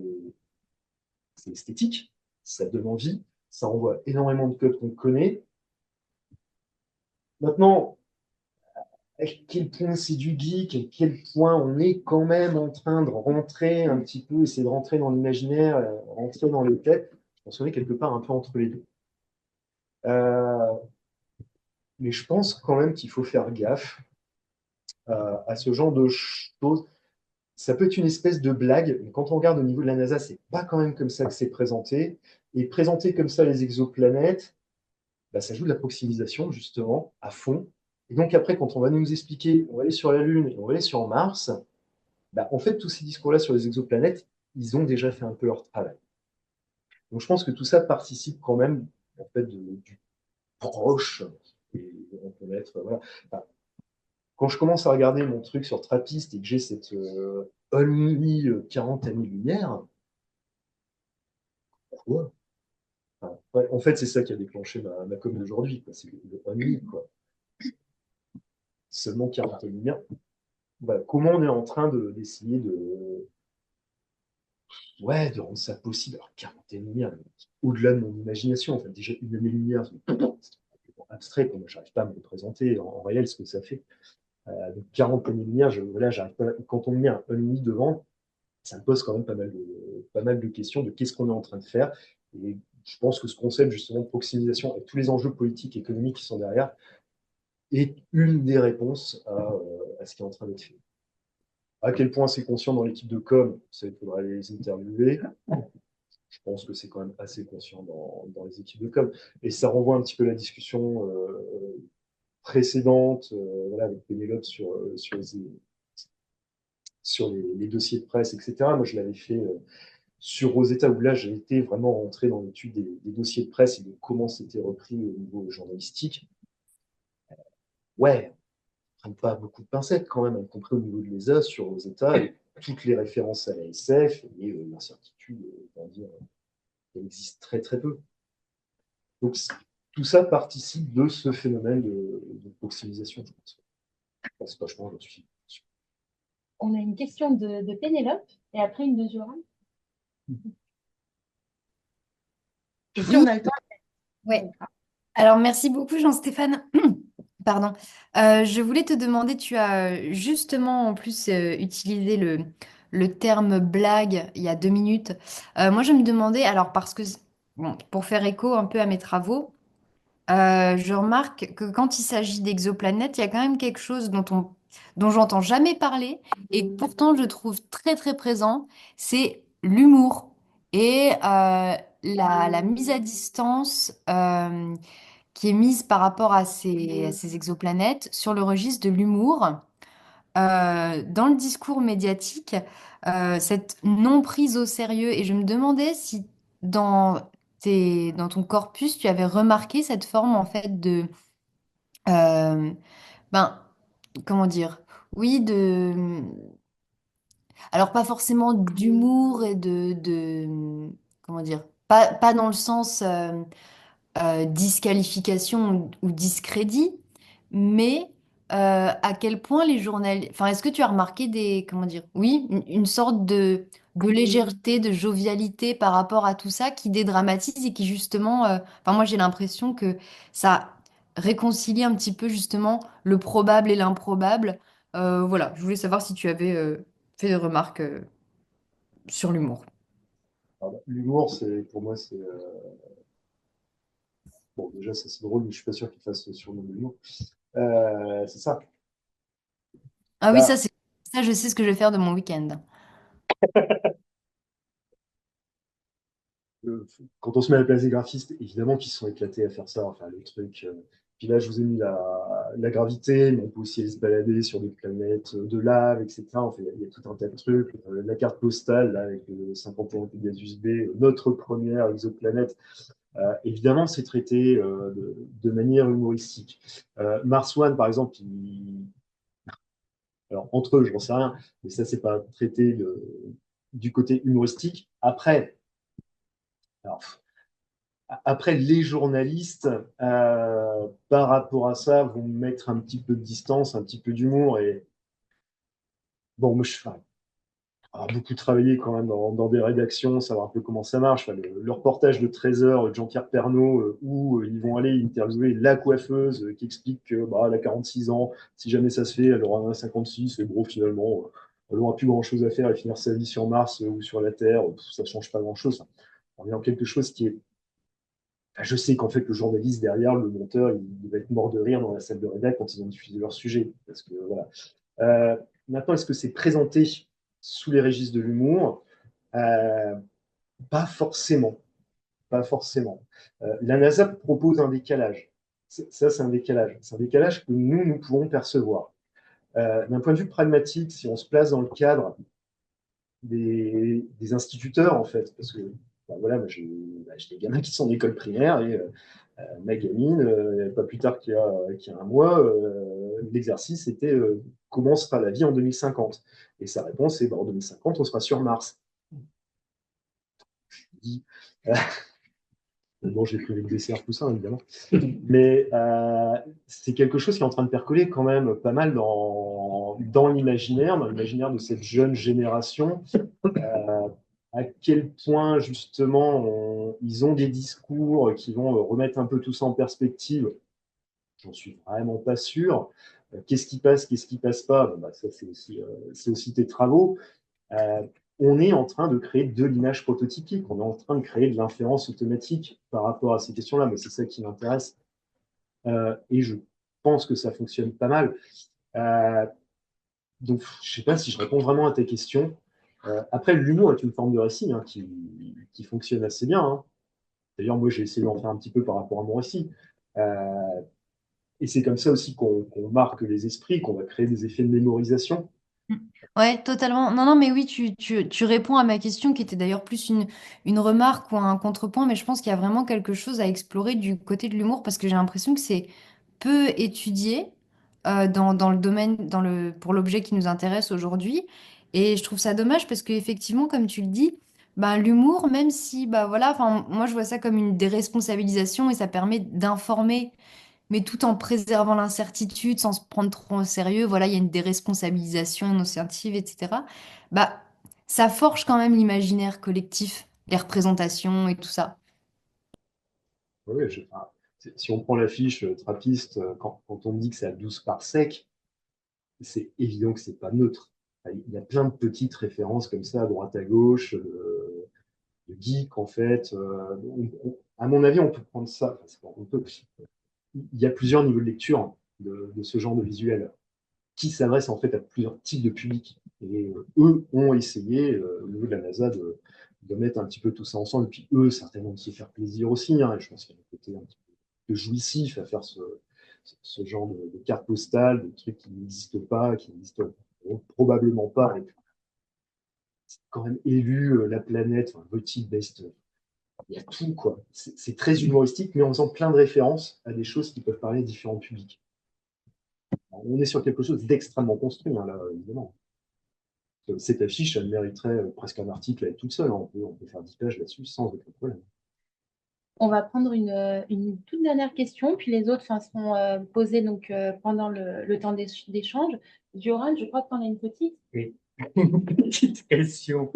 esthétique, ça donne envie, ça renvoie énormément de codes qu'on connaît. Maintenant, à quel point c'est du geek, à quel point on est quand même en train de rentrer un petit peu, essayer de rentrer dans l'imaginaire, rentrer dans les têtes, je pense qu'on est quelque part un peu entre les deux. Mais je pense quand même qu'il faut faire gaffe à ce genre de choses. Ça peut être une espèce de blague, mais quand on regarde au niveau de la NASA, c'est pas quand même comme ça que c'est présenté. Et présenter comme ça les exoplanètes, bah, ça joue de la proximisation, justement, à fond. Et donc après, quand on va nous expliquer, on va aller sur la Lune et on va aller sur Mars, bah, en fait, tous ces discours-là sur les exoplanètes, ils ont déjà fait un peu leur travail. Donc je pense que tout ça participe quand même en fait, du proche. Et on peut mettre, voilà. Enfin, quand je commence à regarder mon truc sur Trappist et que j'ai cette only 40 années-lumière, quoi? Enfin, ouais, en fait, c'est ça qui a déclenché ma com d'aujourd'hui, quoi. C'est le ennui, quoi. Seulement 40 lumières. Bah, comment on est en train d'essayer ouais, de rendre ça possible. Alors, 40 lumières, au-delà de mon imagination. En fait, déjà, une année-lumière, c'est complètement abstrait, quoi. Moi, j'arrive pas à me représenter en réel ce que ça fait. Donc 40 années-lumière, voilà, j'arrive pas. Quand on met un ennemi devant, ça me pose quand même pas mal de questions de qu'est-ce qu'on est en train de faire. Et je pense que ce concept justement de proximisation et tous les enjeux politiques et économiques qui sont derrière est une des réponses à ce qui est en train d'être fait. À quel point c'est conscient dans l'équipe de com, ça, il faudra les interviewer. Je pense que c'est quand même assez conscient dans les équipes de com. Et ça renvoie un petit peu la discussion précédente voilà, avec Pénélope sur les dossiers de presse, etc. Moi, je l'avais fait sur Rosetta, où là, j'ai été vraiment rentré dans l'étude des dossiers de presse et de comment c'était repris au niveau journalistique. Ouais, on ne prend pas beaucoup de pincettes quand même, y compris au niveau de l'ESA sur Rosetta, et toutes les références à la SF et l'incertitude, on va dire, elle existe très très peu. Donc, tout ça participe de ce phénomène de proximisation, je pense. Parce que vachement, je suis. On a une question de Pénélope et après une de Joran. Et si Oui, on a le temps. ouais. Alors, merci beaucoup, Jean-Stéphane. Pardon. Je voulais te demander, tu as justement en plus utilisé le terme blague il y a 2 minutes. Moi, je me demandais, alors parce que, bon, pour faire écho un peu à mes travaux, je remarque que quand il s'agit d'exoplanètes, il y a quand même quelque chose dont j'entends jamais parler et pourtant je trouve très très présent, c'est l'humour et la mise à distance qui est mise par rapport à ces exoplanètes sur le registre de l'humour. Dans le discours médiatique, cette non prise au sérieux, et je me demandais si dans ton corpus, tu avais remarqué cette forme en fait euh, ben, comment dire, oui, alors pas forcément d'humour et comment dire, pas dans le sens disqualification ou discrédit, mais à quel point les journalistes... Enfin, est-ce que tu as remarqué comment dire, oui, une sorte de légèreté, de jovialité par rapport à tout ça qui dédramatise et qui justement... Enfin, moi j'ai l'impression que ça réconcilie un petit peu justement le probable et l'improbable. Voilà, je voulais savoir si tu avais fait des remarques sur l'humour. L'humour, pour moi, c'est. Bon, déjà, ça c'est drôle, mais je suis pas sûr qu'il fasse sur le l'humour. C'est ça. Ah oui, Bah, ça, je sais ce que je vais faire de mon week-end. quand on se met à la place des graphistes, évidemment qu'ils se sont éclatés à faire ça, enfin le truc. Puis là, je vous ai mis la gravité, mais on peut aussi aller se balader sur des planètes de lave, etc. Enfin, il y a tout un tas de trucs. La carte postale, là, avec le 51 Pegasus B, notre première exoplanète. Évidemment, c'est traité de manière humoristique. Mars One, par exemple, alors entre eux, je n'en sais rien, mais ça, c'est pas traité du côté humoristique. Alors, après, les journalistes, par rapport à ça, vont mettre un petit peu de distance, un petit peu d'humour. Et bon, moi, beaucoup travaillé quand même dans des rédactions, savoir un peu comment ça marche. Enfin, le reportage de 13 heures de Jean-Pierre Pernaut, où ils vont aller interviewer la coiffeuse qui explique que bah, elle a 46 ans, si jamais ça se fait, elle aura 56, et gros, finalement, elle n'aura plus grand-chose à faire et finir sa vie sur Mars ou sur la Terre, ça ne change pas grand-chose. On est dans quelque chose qui est. Enfin, je sais qu'en fait, le journaliste derrière, le monteur, il va être mort de rire dans la salle de rédac quand ils ont diffusé leur sujet. Parce que voilà. Maintenant, est-ce que c'est présenté sous les registres de l'humour? Euh, Pas forcément. Pas forcément. La NASA propose un décalage. Ça, c'est un décalage. C'est un décalage que nous pouvons percevoir. D'un point de vue pragmatique, si on se place dans le cadre des instituteurs, en fait, parce que bah, voilà, j'ai des gamins qui sont en école primaire et ma gamine, pas plus tard qu'il y a un mois, l'exercice était comment sera la vie en 2050? Et sa réponse est bah, en 2050, on sera sur Mars. Je dis, Bon, j'ai pris le dessert, tout ça, évidemment. Mais c'est quelque chose qui est en train de percoler quand même pas mal dans l'imaginaire de cette jeune génération. À quel point, justement, ils ont des discours qui vont remettre un peu tout ça en perspective. J'en suis vraiment pas sûr. Qu'est-ce qui passe pas? Bon, bah, ça, c'est aussi tes travaux. Euh, on est en train de créer de l'image prototypique, on est en train de créer de l'inférence automatique par rapport à ces questions-là, mais c'est ça qui m'intéresse. Et je pense que ça fonctionne pas mal. Euh, donc, je sais pas si je réponds vraiment à ta question. Après, l'humour est une forme de récit hein, qui fonctionne assez bien. Hein. D'ailleurs, moi, j'ai essayé d'en faire un petit peu par rapport à mon récit. Euh, et c'est comme ça aussi qu'on marque les esprits, qu'on va créer des effets de mémorisation. Ouais, totalement. Non, non, mais oui, tu réponds à ma question qui était d'ailleurs plus une remarque ou un contrepoint, mais je pense qu'il y a vraiment quelque chose à explorer du côté de l'humour parce que j'ai l'impression que c'est peu étudié dans le domaine, pour l'objet qui nous intéresse aujourd'hui. Et je trouve ça dommage parce qu'effectivement, comme tu le dis, ben, l'humour, même si, bah voilà, enfin, moi je vois ça comme une déresponsabilisation et ça permet d'informer mais tout en préservant l'incertitude, sans se prendre trop au sérieux. Voilà, il y a une déresponsabilisation nocitive, etc. Bah, ça forge quand même l'imaginaire collectif, les représentations et tout ça. Oui, si on prend la fiche trappiste, quand on me dit que c'est à 12 par sec, c'est évident que c'est pas neutre. Il y a plein de petites références comme ça à droite à gauche, de geek en fait. À mon avis, on peut prendre ça. Enfin, on peut, il y a plusieurs niveaux de lecture de ce genre de visuel qui s'adressent en fait à plusieurs types de publics. Et eux ont essayé, au niveau de la NASA, de mettre un petit peu tout ça ensemble. Et puis eux, certainement, de se faire plaisir aussi. Hein, et je pense qu'il y a un côté un petit peu jouissif à faire ce genre de carte postale, de trucs qui n'existent pas, qui n'existent probablement pas. Et quand même élu la planète, enfin, Voted Best, il y a tout, quoi. C'est très humoristique, mais en faisant plein de références à des choses qui peuvent parler à différents publics. Alors, on est sur quelque chose d'extrêmement construit, hein, là, évidemment. Cette affiche, elle mériterait presque un article à elle toute seule. Hein. On peut faire 10 pages là-dessus sans aucun problème. On va prendre une toute dernière question, puis les autres enfin, seront posées donc, pendant le temps d'échange. Dioral, je crois que tu en as une petite. Oui, une petite question.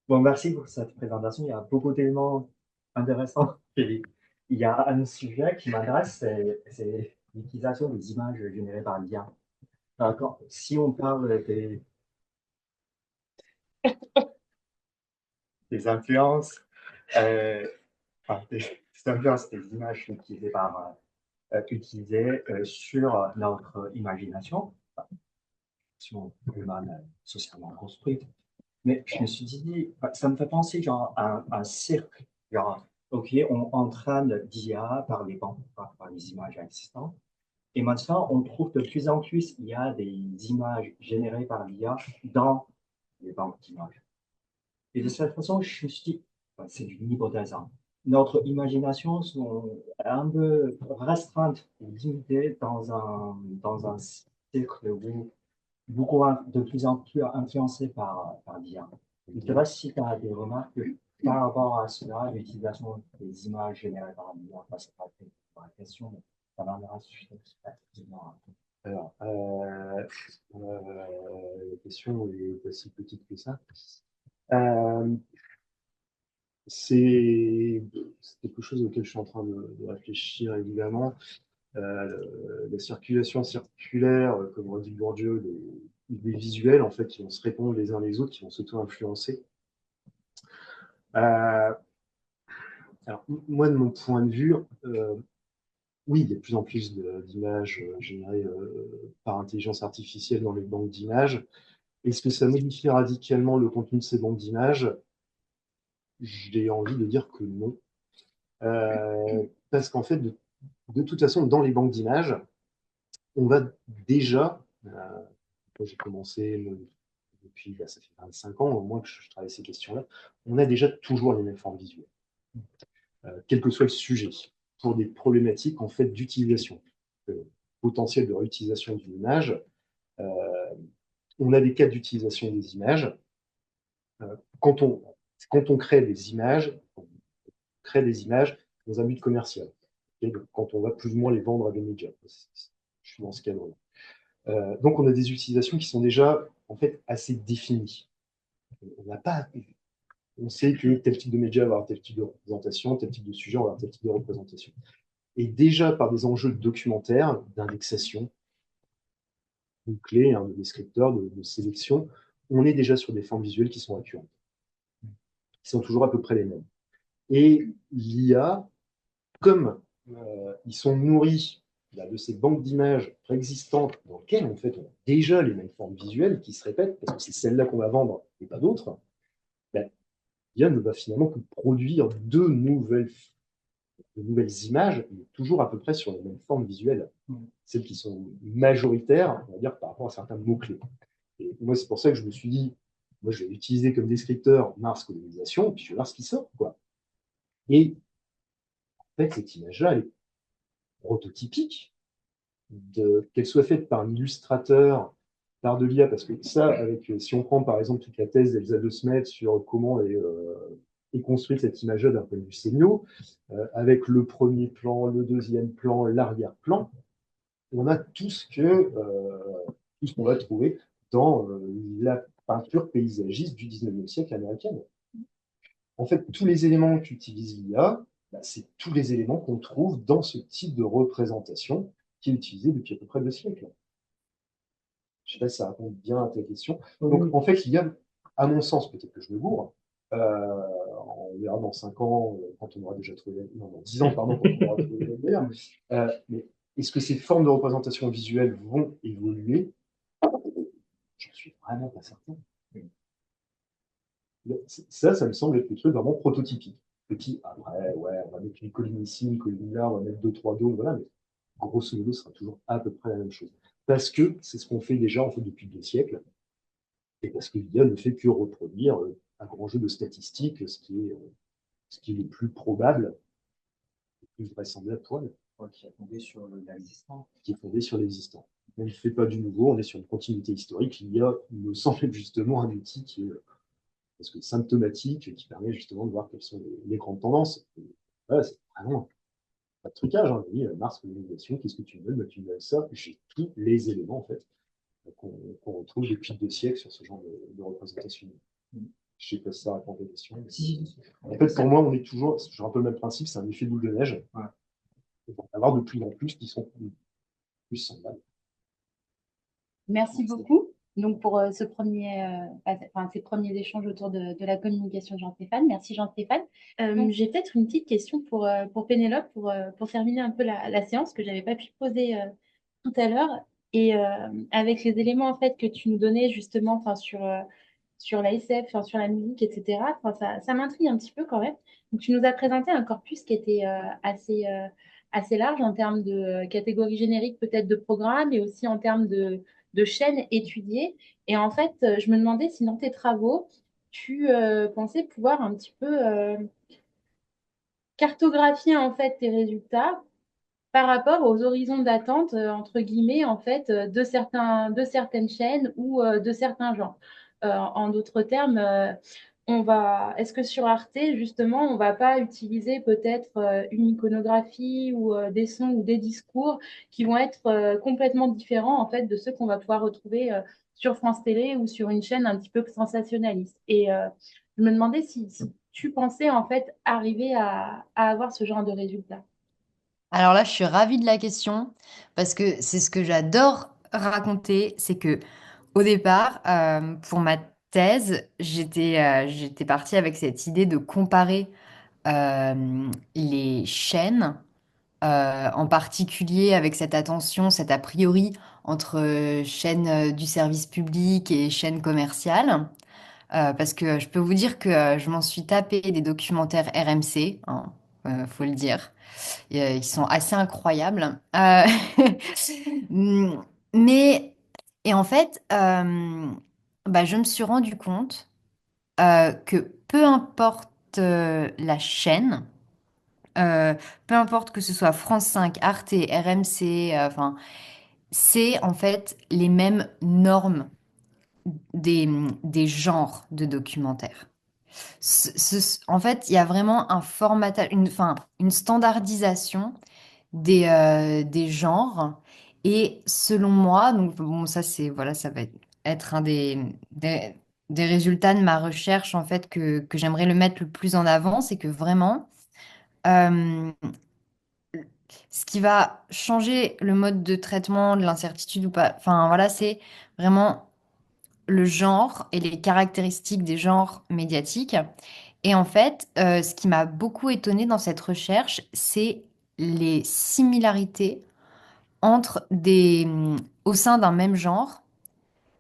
Bon, merci pour cette présentation. Il y a beaucoup d'éléments intéressants. Et il y a un sujet qui m'intéresse, c'est l'utilisation des images générées par l'IA. Si on parle des influences, enfin, des influences des images utilisées sur notre imagination, humaine socialement construite. Mais je me suis dit, ça me fait penser genre à un cirque. Genre, OK, on entraîne d'IA par par les images existantes. Et maintenant, on trouve de plus en plus, il y a des images générées par l'IA dans les banques d'images. Et de cette façon, je me suis dit, c'est une hypothèse. Hein. Notre imagination sont un peu restreinte ou limitée dans un cercle où beaucoup de plus en plus influencé par l'IA. Je ne sais pas si tu as des remarques par rapport à cela, l'utilisation des images générées par l'IA. Enfin, c'est pas la question, mais ça m'intéresse effectivement. Alors, la question est pas si petite que ça. Euh, c'est quelque chose auquel je suis en train de réfléchir, évidemment. La circulation circulaire, comme on dit Bourdieu, des visuels en fait, qui vont se répondre les uns les autres, qui vont s'auto-influencer. Alors, moi, de mon point de vue, oui, il y a de plus en plus d'images générées par intelligence artificielle dans les banques d'images. Est-ce que ça modifie radicalement le contenu de ces banques d'images? J'ai envie de dire que non. Parce qu'en fait, de toute façon, dans les banques d'images, on va déjà, quand j'ai commencé depuis, ça fait 25 ans au moins que je travaille ces questions-là, on a déjà toujours les mêmes formes visuelles, quel que soit le sujet, pour des problématiques en fait d'utilisation, potentiel de réutilisation d'une image. On a des cas d'utilisation des images. Quand on crée des images, crée des images dans un but commercial. Et donc, quand on va plus ou moins les vendre à des médias. Je suis dans ce cadre-là. Donc, on a des utilisations qui sont déjà en fait assez définies. On n'a pas, on sait que tel type de média va avoir tel type de représentation, tel type de sujet va avoir tel type de représentation. Et déjà par des enjeux de documentaire, d'indexation, de clés, de descripteurs, de sélection, on est déjà sur des formes visuelles qui sont récurrentes, qui sont toujours à peu près les mêmes. Et l'IA, comme ils sont nourris de ces banques d'images préexistantes dans lesquelles en fait on a déjà les mêmes formes visuelles qui se répètent, parce que c'est celles-là qu'on va vendre et pas d'autres, ben, l'IA ne va finalement que produire de nouvelles images, mais toujours à peu près sur les mêmes formes visuelles, celles qui sont majoritaires, on va dire, par rapport à certains mots-clés. Et moi, c'est pour ça que je me suis dit, moi, je vais utiliser comme descripteur Mars colonisation, puis je vais voir ce qui sort, quoi. Et en fait, cette image-là, elle est prototypique, qu'elle soit faite par un illustrateur, par de l'IA, parce que ça, avec, si on prend par exemple toute la thèse d'Elsa De Smet sur comment est construite cette image-là d'un point de vue sémio, avec le premier plan, le deuxième plan, l'arrière-plan, on a tout ce qu'on va trouver dans la peinture paysagiste du 19e siècle américaine. En fait, tous les éléments qu'utilise l'IA, bah, c'est tous les éléments qu'on trouve dans ce type de représentation qui est utilisé depuis à peu près 2 siècles. Je ne sais pas si ça répond bien à ta question. Donc, en fait, l'IA, à mon sens, peut-être que je me gourre, on verra dans 5 ans, quand on aura déjà trouvé, non, dans 10 ans, pardon, quand on aura trouvé la meilleure. Mais est-ce que ces formes de représentation visuelle vont évoluer? Je ne suis vraiment pas certain. Ça me semble être quelque chose vraiment prototypique. Et puis après, ouais, on va mettre une colline ici, une colline là, on va mettre 2, 3 dômes, voilà, mais grosso modo, ce sera toujours à peu près la même chose. Parce que c'est ce qu'on fait déjà en fait depuis 2 siècles, et parce que l'IA ne fait que reproduire un grand jeu de statistiques, ce qui est le plus probable, le plus vraisemblable pour elle. Qui est fondé sur l'existant. Qui est fondé sur l'existant. Elle ne fait pas du nouveau, on est sur une continuité historique. L'IA me semble justement un outil qui est parce que symptomatique, qui permet justement de voir quelles sont les grandes tendances. Et voilà, c'est vraiment pas de trucage. Hein. Oui, Mars, colonisation, qu'est-ce que tu veux? Bah, tu me donnes ça. J'ai tous les éléments, en fait, qu'on retrouve depuis 2 siècles sur ce genre de représentation. Je ne sais pas si ça répond à ta question. En fait, pour moi, on est toujours un peu le même principe, c'est un effet boule de neige. Ouais. Il va y en avoir de plus en plus qui sont plus semblables. Merci beaucoup. Donc pour ces premiers échanges autour de la communication de Jean-Stéphane. Merci Jean-Stéphane. J'ai peut-être une petite question pour Pénélope, pour terminer un peu la séance que je n'avais pas pu poser tout à l'heure. Et avec les éléments en fait que tu nous donnais justement sur la SF, sur la musique, etc., ça m'intrigue un petit peu quand même. Donc tu nous as présenté un corpus qui était assez large en termes de catégories génériques peut-être de programmes et aussi en termes de chaînes étudiées. Et en fait, je me demandais si dans tes travaux, tu pensais pouvoir un petit peu cartographier en fait tes résultats par rapport aux horizons d'attente, entre guillemets, en fait, de certaines chaînes ou de certains genres. En d'autres termes, est-ce que sur Arte, justement, on ne va pas utiliser peut-être une iconographie ou des sons ou des discours qui vont être complètement différents, en fait, de ceux qu'on va pouvoir retrouver sur France Télé ou sur une chaîne un petit peu sensationnaliste. Et je me demandais si tu pensais, en fait, arriver à avoir ce genre de résultats. Alors là, je suis ravie de la question parce que c'est ce que j'adore raconter, c'est que au départ, pour ma thèse, j'étais partie avec cette idée de comparer les chaînes, en particulier avec cette attention, cet a priori entre chaînes du service public et chaînes commerciales. Parce que je peux vous dire que je m'en suis tapé des documentaires RMC, hein, faut le dire. Ils sont assez incroyables. Mm, mais, et en fait, bah, je me suis rendu compte que peu importe la chaîne, euh, peu importe que ce soit France 5, Arte, RMC, enfin, c'est en fait les mêmes normes des genres de documentaires. En fait, il y a vraiment un formatage, une standardisation des genres. Et selon moi, donc bon, ça c'est voilà, ça va être un des résultats de ma recherche en fait que j'aimerais le mettre le plus en avant, c'est que vraiment, euh, ce qui va changer le mode de traitement de l'incertitude ou pas, enfin voilà, c'est vraiment le genre et les caractéristiques des genres médiatiques. Et en fait, ce qui m'a beaucoup étonnée dans cette recherche, c'est les similarités entre au sein d'un même genre,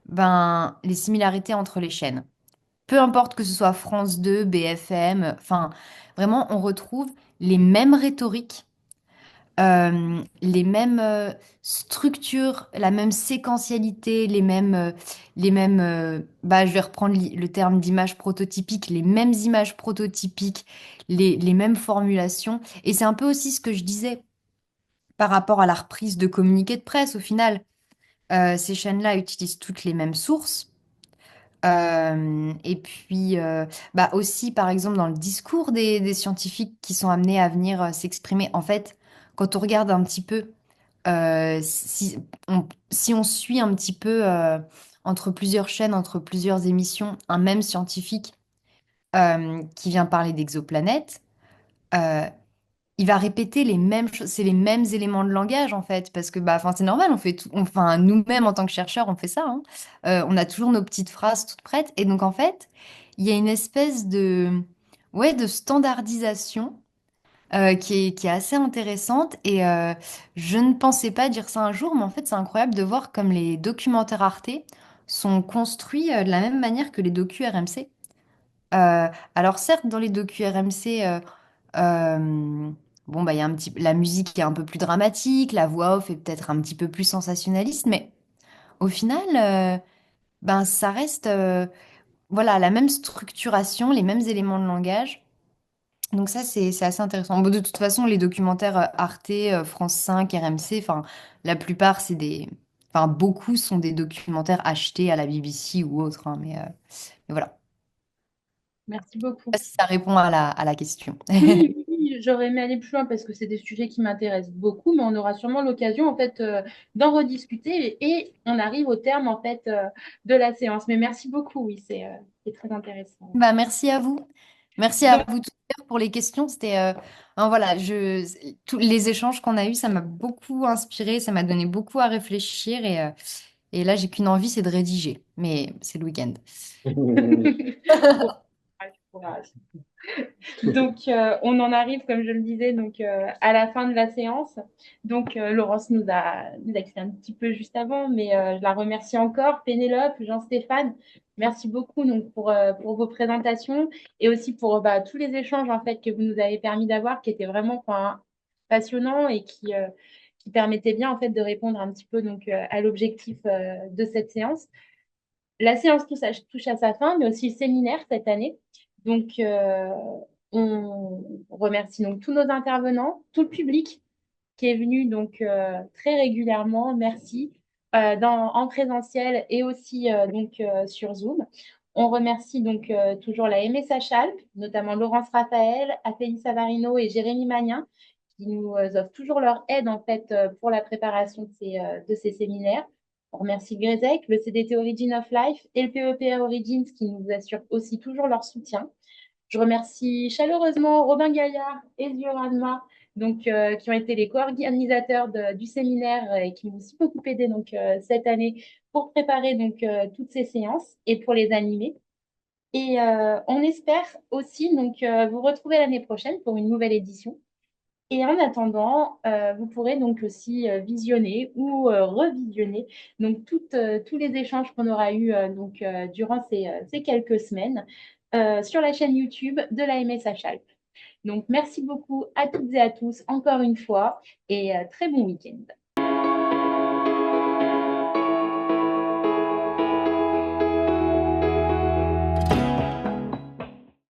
ben, les similarités entre les chaînes. Peu importe que ce soit France 2, BFM, enfin, vraiment, on retrouve les mêmes rhétoriques, les mêmes structures, la même séquentialité, bah, je vais reprendre le terme d'image prototypique, les mêmes images prototypiques, les mêmes formulations. Et c'est un peu aussi ce que je disais par rapport à la reprise de communiqués de presse. Au final, ces chaînes-là utilisent toutes les mêmes sources. Et puis, bah aussi, par exemple, dans le discours des scientifiques qui sont amenés à venir s'exprimer, en fait, quand on regarde un petit peu, si on suit un petit peu entre plusieurs chaînes, entre plusieurs émissions, un même scientifique qui vient parler d'exoplanètes, euh, il va répéter les mêmes choses, c'est les mêmes éléments de langage en fait, parce que bah, enfin, c'est normal, on fait tout, enfin, nous-mêmes en tant que chercheurs, on fait ça, hein. On a toujours nos petites phrases toutes prêtes, et donc en fait, il y a une espèce ouais, de standardisation qui est assez intéressante, et je ne pensais pas dire ça un jour, mais en fait, c'est incroyable de voir comme les documentaires Arte sont construits de la même manière que les docu RMC. Alors certes, dans les docu RMC, euh, bon, bah, il y a la musique est un peu plus dramatique, la voix off est peut-être un petit peu plus sensationnaliste, mais au final, ben, ça reste voilà, la même structuration, les mêmes éléments de langage. Donc ça, c'est assez intéressant. Bon, de toute façon, les documentaires Arte, France 5, RMC, enfin, la plupart, enfin, beaucoup sont des documentaires achetés à la BBC ou autre, hein, mais voilà. Merci Je beaucoup. sais pas si ça répond à la question. Oui, oui, j'aurais aimé aller plus loin parce que c'est des sujets qui m'intéressent beaucoup, mais on aura sûrement l'occasion en fait d'en rediscuter et on arrive au terme en fait de la séance. Mais merci beaucoup, oui, c'est très intéressant. Bah, merci à vous. Merci à Donc, vous tous pour les questions. C'était, voilà, tous les échanges qu'on a eus, ça m'a beaucoup inspiré, ça m'a donné beaucoup à réfléchir, et là, j'ai qu'une envie, c'est de rédiger. Mais c'est le week-end. courage, courage. Donc, on en arrive, comme je le disais, donc, à la fin de la séance. Donc, Laurence nous a quitté un petit peu juste avant, mais je la remercie encore. Pénélope, Jean-Stéphane, merci beaucoup donc, pour vos présentations et aussi pour bah, tous les échanges en fait, que vous nous avez permis d'avoir, qui étaient vraiment enfin, passionnants et qui permettaient bien en fait, de répondre un petit peu donc, à l'objectif de cette séance. La séance touche à sa fin, mais aussi le séminaire cette année. Donc, on remercie donc tous nos intervenants, tout le public qui est venu donc très régulièrement. Merci en présentiel et aussi donc sur Zoom. On remercie donc toujours la MSH Alpes, notamment Laurence Raphaël, Athélie Savarino et Jérémy Magnin, qui nous offrent toujours leur aide en fait pour la préparation de ces séminaires. On remercie Grezek, le CDT Origin of Life et le PEPR Origins qui nous assurent aussi toujours leur soutien. Je remercie chaleureusement Robin Gaillard et Zioradma, donc, qui ont été les co-organisateurs du séminaire et qui m'ont aussi beaucoup aidé donc, cette année pour préparer donc, toutes ces séances et pour les animer. Et on espère aussi donc, vous retrouver l'année prochaine pour une nouvelle édition. Et en attendant, vous pourrez donc aussi visionner ou revisionner donc tous les échanges qu'on aura eus donc, durant ces quelques semaines sur la chaîne YouTube de la MSH Alpes. Donc, merci beaucoup à toutes et à tous encore une fois et très bon week-end.